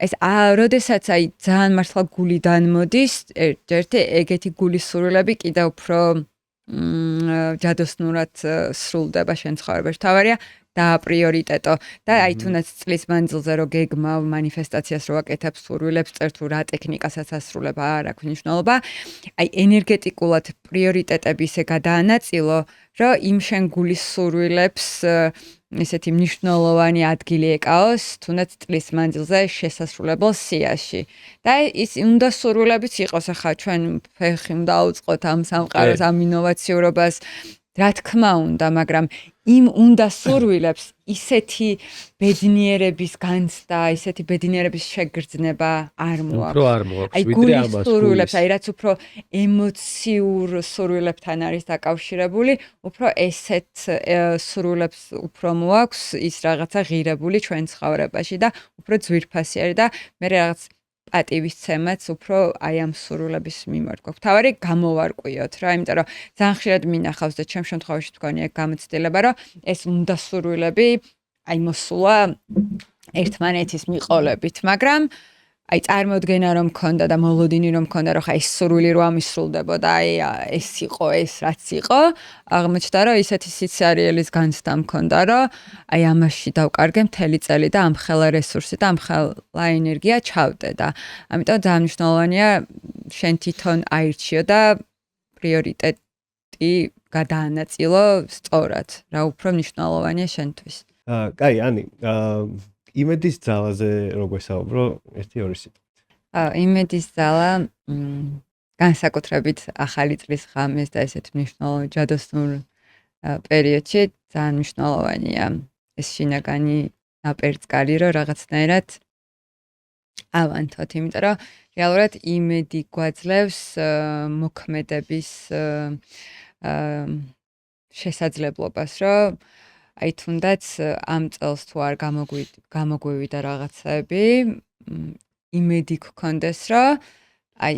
ეს როდესაც აი ძალიან მართლა გულიდან მოდის, ერთ-ერთი ეგეთი გულის სურვილები კიდევ უფრო ჯადოსნურად სრულდება შენ ცხოვრებაში. თავარია დააპრიორიტეტო და აი თუნდაც წლის მანძილზე რო გეგმავ მანიფესტაციას რო აკეთებ სურვილებს წერ თუ რა ტექნიკასაც ასრულებ არ აქვს მნიშვნელობა აი ენერგეტიკულად პრიორიტეტები ისე გადაანაწილო რომ იმ შენ გულის სურვილებს ისეთი მნიშვნელოვანი ადგილი ეკავოს თუნდაც წლის მანძილზე შესასრულებელ სიაში და ის უნდა სურვილებიც იყოს ახლა ჩვენ ფეხი უნდა აუწყოთ ამ სამყაროს ამ ინოვაციურობას რა თქმა უნდა მაგრამ იმ უნდა სურვილებს ისეთი ბედნიერების განცდა ისეთი ბედნიერების შეგრძნება არ მოაქვს უფრო არ მოაქვს აი ვიდრე გულის ამას სურვილებს აი რაც უფრო ემოციურ სურვილებთან არის დაკავშირებული უფრო ესეთ სურვილებს უფრო მოაქვს ის რაღაცა ღირებული ჩვენ ცხოვრებაში და უფრო ძვირფასი არის და მე რაღაც პატივისცემაც უფრო აი ამ სურვილების მიმართ გვაქვს. თავარი გამოვარკვიოთ რა, იმიტომ რომ ძალიან ხშირად მინახავს და ჩემ შემთხვევაში თქვენი ეგ გამოცდილება, რომ ეს უნდა სურვილები აი მოსულა ერთმანეთის მიყოლებით, მაგრამ აი წარმოდგენა რომ მქონდა და მოლოდინი რომ მქონდა რომ ხა ეს სურვილი რო ამისრულდებოდა აი ეს იყო ეს რაც იყო აღმოჩნდა რომ ისეთი სიცარიელის განცდა მქონდა რომ აი ამაში დავკარგე მთელი წელი და ამხელა რესურსი და ამხელა ენერგია ჩავდე და ამიტომ ძალიან მნიშვნელოვანია შენ თვითონ აირჩიო და პრიორიტეტი გადაანაწილო სწორად რა უფრო მნიშვნელოვანია შენთვის კაი ანი იმედის ძალაზე როგორ საუბრო 1-2 სიტყვით იმედის ძალა განსაკუთრებით ახალი წლის ღამეს და ესეთ მნიშვნელოვან ჯადოსნურ პერიოდში ძალიან მნიშვნელოვანია ეს შინაგანი ნაპერწკალი რომ რაღაცნაირად ავანთოთ იმიტომ რომ რეალურად იმედი გვაძლევს მოქმედების შესაძლებლობას რომ აი თუნდაც ამ წელს თუ არ გამოგვივიდა რაღაცები იმედი გქონდეს რომ აი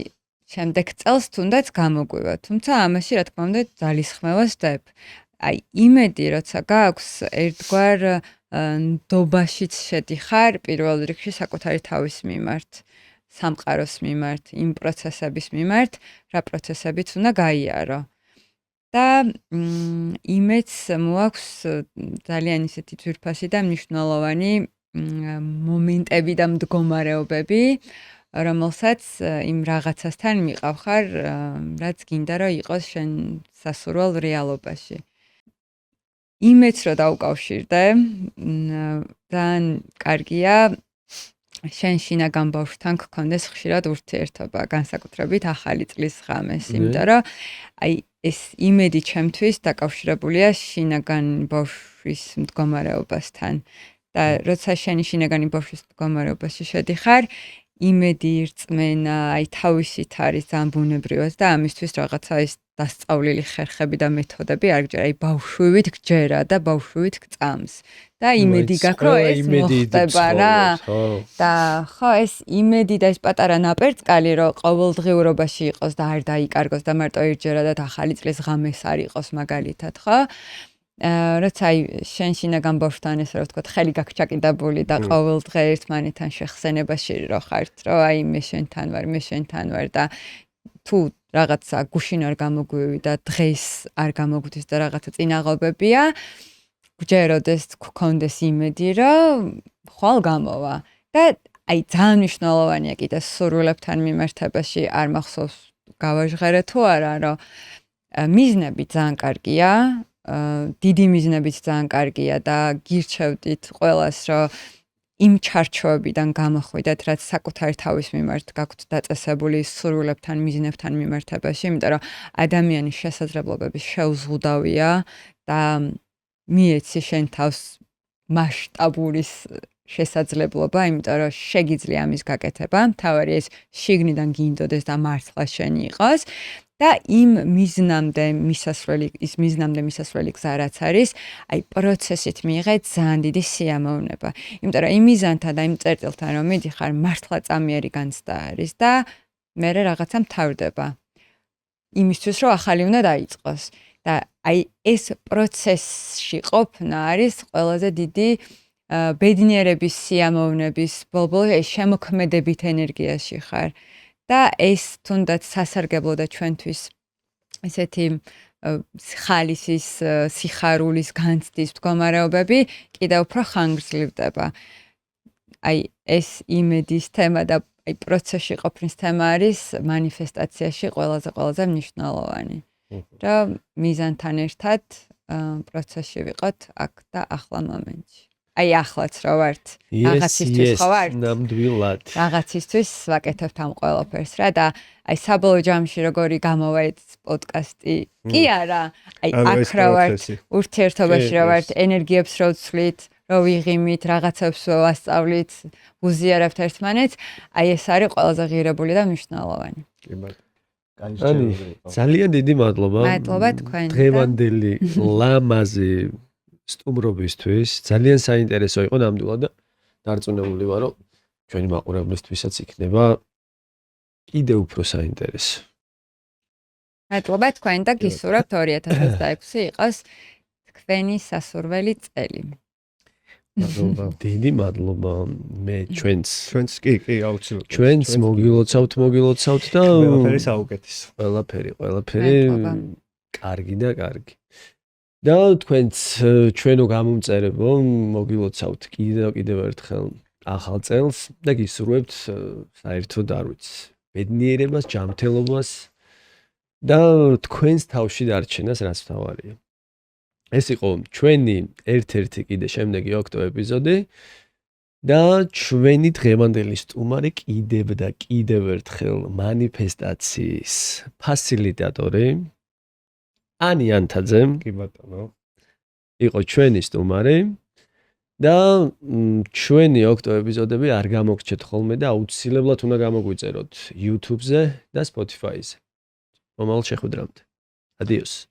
შემდეგ წელს თუნდაც გამოგვივა თუმცა ამაში რა თქმა უნდა ძალისხმევას ვდებ აი იმედი როცა გაქვს ერთგვარ ნდობაშიც შედიხარ პირველ რიგში საკუთარი თავის მიმართ სამყაროს მიმართ იმ პროცესების მიმართ რა პროცესებიც უნდა გაიარო და იმედს მოაქვს ძალიან ისეთი ძვირფასი და მნიშვნელოვანი მომენტები და მდგომარეობები, რომელსაც იმ რაღაცასთან მიყავხარ, რაც გინდა რომ იყოს შენ სასურველ რეალობაში. იმედს რო დაუკავშირდე, ძალიან კარგია შენ შინაგან ბავშვთან გქონდეს ხშირად ურთიერთობა, განსაკუთრებით ახალი წლის ღამეს, იმიტომ რომ აი ეს იმედი ჩემთვის დაკავშირებულია შინაგან ბავშვის მდგომარეობასთან და როცა შენი შინაგანი ბავშვის მდგომარეობაში შედიხარ, იმედი ირწმენა, აი თავისით არის ძალიან ბუნებრივად და ამისთვის რაღაცა ის დასწავლილი ხერხები და მეთოდები არ გჯერა, აი ბავშვივით გჯერა და ბავშვივით გწამს და იმედი გაქვს რომ ეს მოხდება რა და ხო ეს იმედი და ეს პატარა ნაპერწკალი რომ ყოველდღიურობაში იყოს და არ დაიკარგოს და მარტო ერთჯერა და ახალი წლის ღამეს არ იყოს მაგალითად ხო როცა აი შენ შინაგან ბავშვთან ესე რა ვთქვათ ხელი გაქვს ჩაკიდებული და ყოველდღე ერთმანეთთან შეხსენებაში რო ხართ რომ აი მე შენთან ვარ და თუ რაღაცა გუშინ არ გამოგვივიდა დღეს არ გამოგვდის და რაღაცა წინაღობებია გჯეროდეს გქონდეს იმედი რომ ხვალ გამოვა და აი ძალიან მნიშვნელოვანია კიდე სურვილებთან მიმართებაში არ მახსოვს გავაჟღერე თუ არა რომ მიზნები ძალიან კარგია დიდი მიზნებიც ძალიან კარგია და გირჩევდით ყველას რომ იმ ჩარჩოებიდან გამოხვიდეთ რაც საკუთარი თავის მიმართ გაქვთ დაწესებული სურვილებთან მიზნებთან მიმართებაში იმიტომ რომ ადამიანის შესაძლებლობების შეუზღუდავია და მიეცი შენ თავს მასშტაბურის შესაძლებლობა იმიტომ რომ შეგიძლია ამის გაკეთება თავარი ეს შიგნიდან გინდოდეს და მართლა შენი იყოს და იმ მიზნამდე მისასვლელი გზა რაც არის, აი პროცესით მიიღე ძალიან დიდი სიამოვნება. იმიტომ რომ იმ მიზანთან და იმ წერტილთან რომ მიდიხარ, მართლა წამიერი განცდა არის და მერე რაღაცა მთავრდება. იმისთვის რომ ახალი უნდა დაიწყოს და აი ეს პროცესში ყოფნა არის ყველაზე დიდი ბედნიერების სიამოვნების ბოლო შემოქმედებით ენერგიაში ხარ. და ეს თუნდაც სასარგებლო და ჩვენთვის ესეთი ხალისის, სიხარულის განცდის მდგომარეობები კიდევ უფრო ხანგრძლივდება. აი ეს იმედის თემა და აი პროცესში ყოფნის თემა არის მანიფესტაციაში ყველაზე მნიშვნელოვანი. და მიზანთან ერთად პროცესში ვიყოთ აქ და ახლა მომენტში. აი ახლაც რა ვართ, რაღაცისთვის ხო ვართ? ნამდვილად. რაღაცისთვის ვაკეთებთ ამ ყველაფერს რა და აი საბოლოო ჯამში როგორი გამოვა ეს პოდკასტი. კი არა, აი აქ რა ვართ, ურთიერთობაში რა ვართ, ენერგიებს რო ვცვლით, რო ვიღიმით, რაღაცებს ვასწავლით, უზიარებთ ერთმანეთს, აი ეს არის ყველაზე ღირებული და მნიშვნელოვანი. კი ბატონო. Ani, ძალიან დიდი მადლობა. მადლობა თქვენ. დღევანდელი ლამაზი სტუმრობისთვის. ძალიან საინტერესო იყო ნამდვილად და დარწმუნებული ვარ, რომ ჩვენი მაყურებლისთვისაც იქნება კიდევ უფრო საინტერესო. მადლობა თქვენ და გისურვებთ 2026 იყოს თქვენი სასურველი წელი. მადლობა. დიდი მადლობა. მე ჩვენს კი, აუცილებლად. ჩვენს მოგილოცავთ და ყველაფერი საუკეთესო. ყველაფერი მადლობა. კარგი და კარგი. და თქვენც ჩვენო გამომწერებო მოგილოცავთ კიდევ ერთხელ ახალ წელს და გისურვებთ საერთოდ არ ვიცი ბედნიერებას, ჯანმრთელობას და თქვენს თავში დარჩენას, რაც მთავარია. ეს იყო ჩვენი ერთ-ერთი კიდე შემდეგი ოქტო ეპიზოდი და ჩვენი დღევანდელი სტუმარი კიდევ ერთხელ მანიფესტაციის ფასილიტატორი ანი ანთაძე კი ბატონო. იყო ჩვენი სტუმარი და ჩვენი ოქტო ეპიზოდები არ გამოგრჩეთ ხოლმე და აუცილებლად უნდა გამოგვიწეროთ YouTube-ზე და Spotify-ზე. მომავალ შეხვედრამდე. Adios.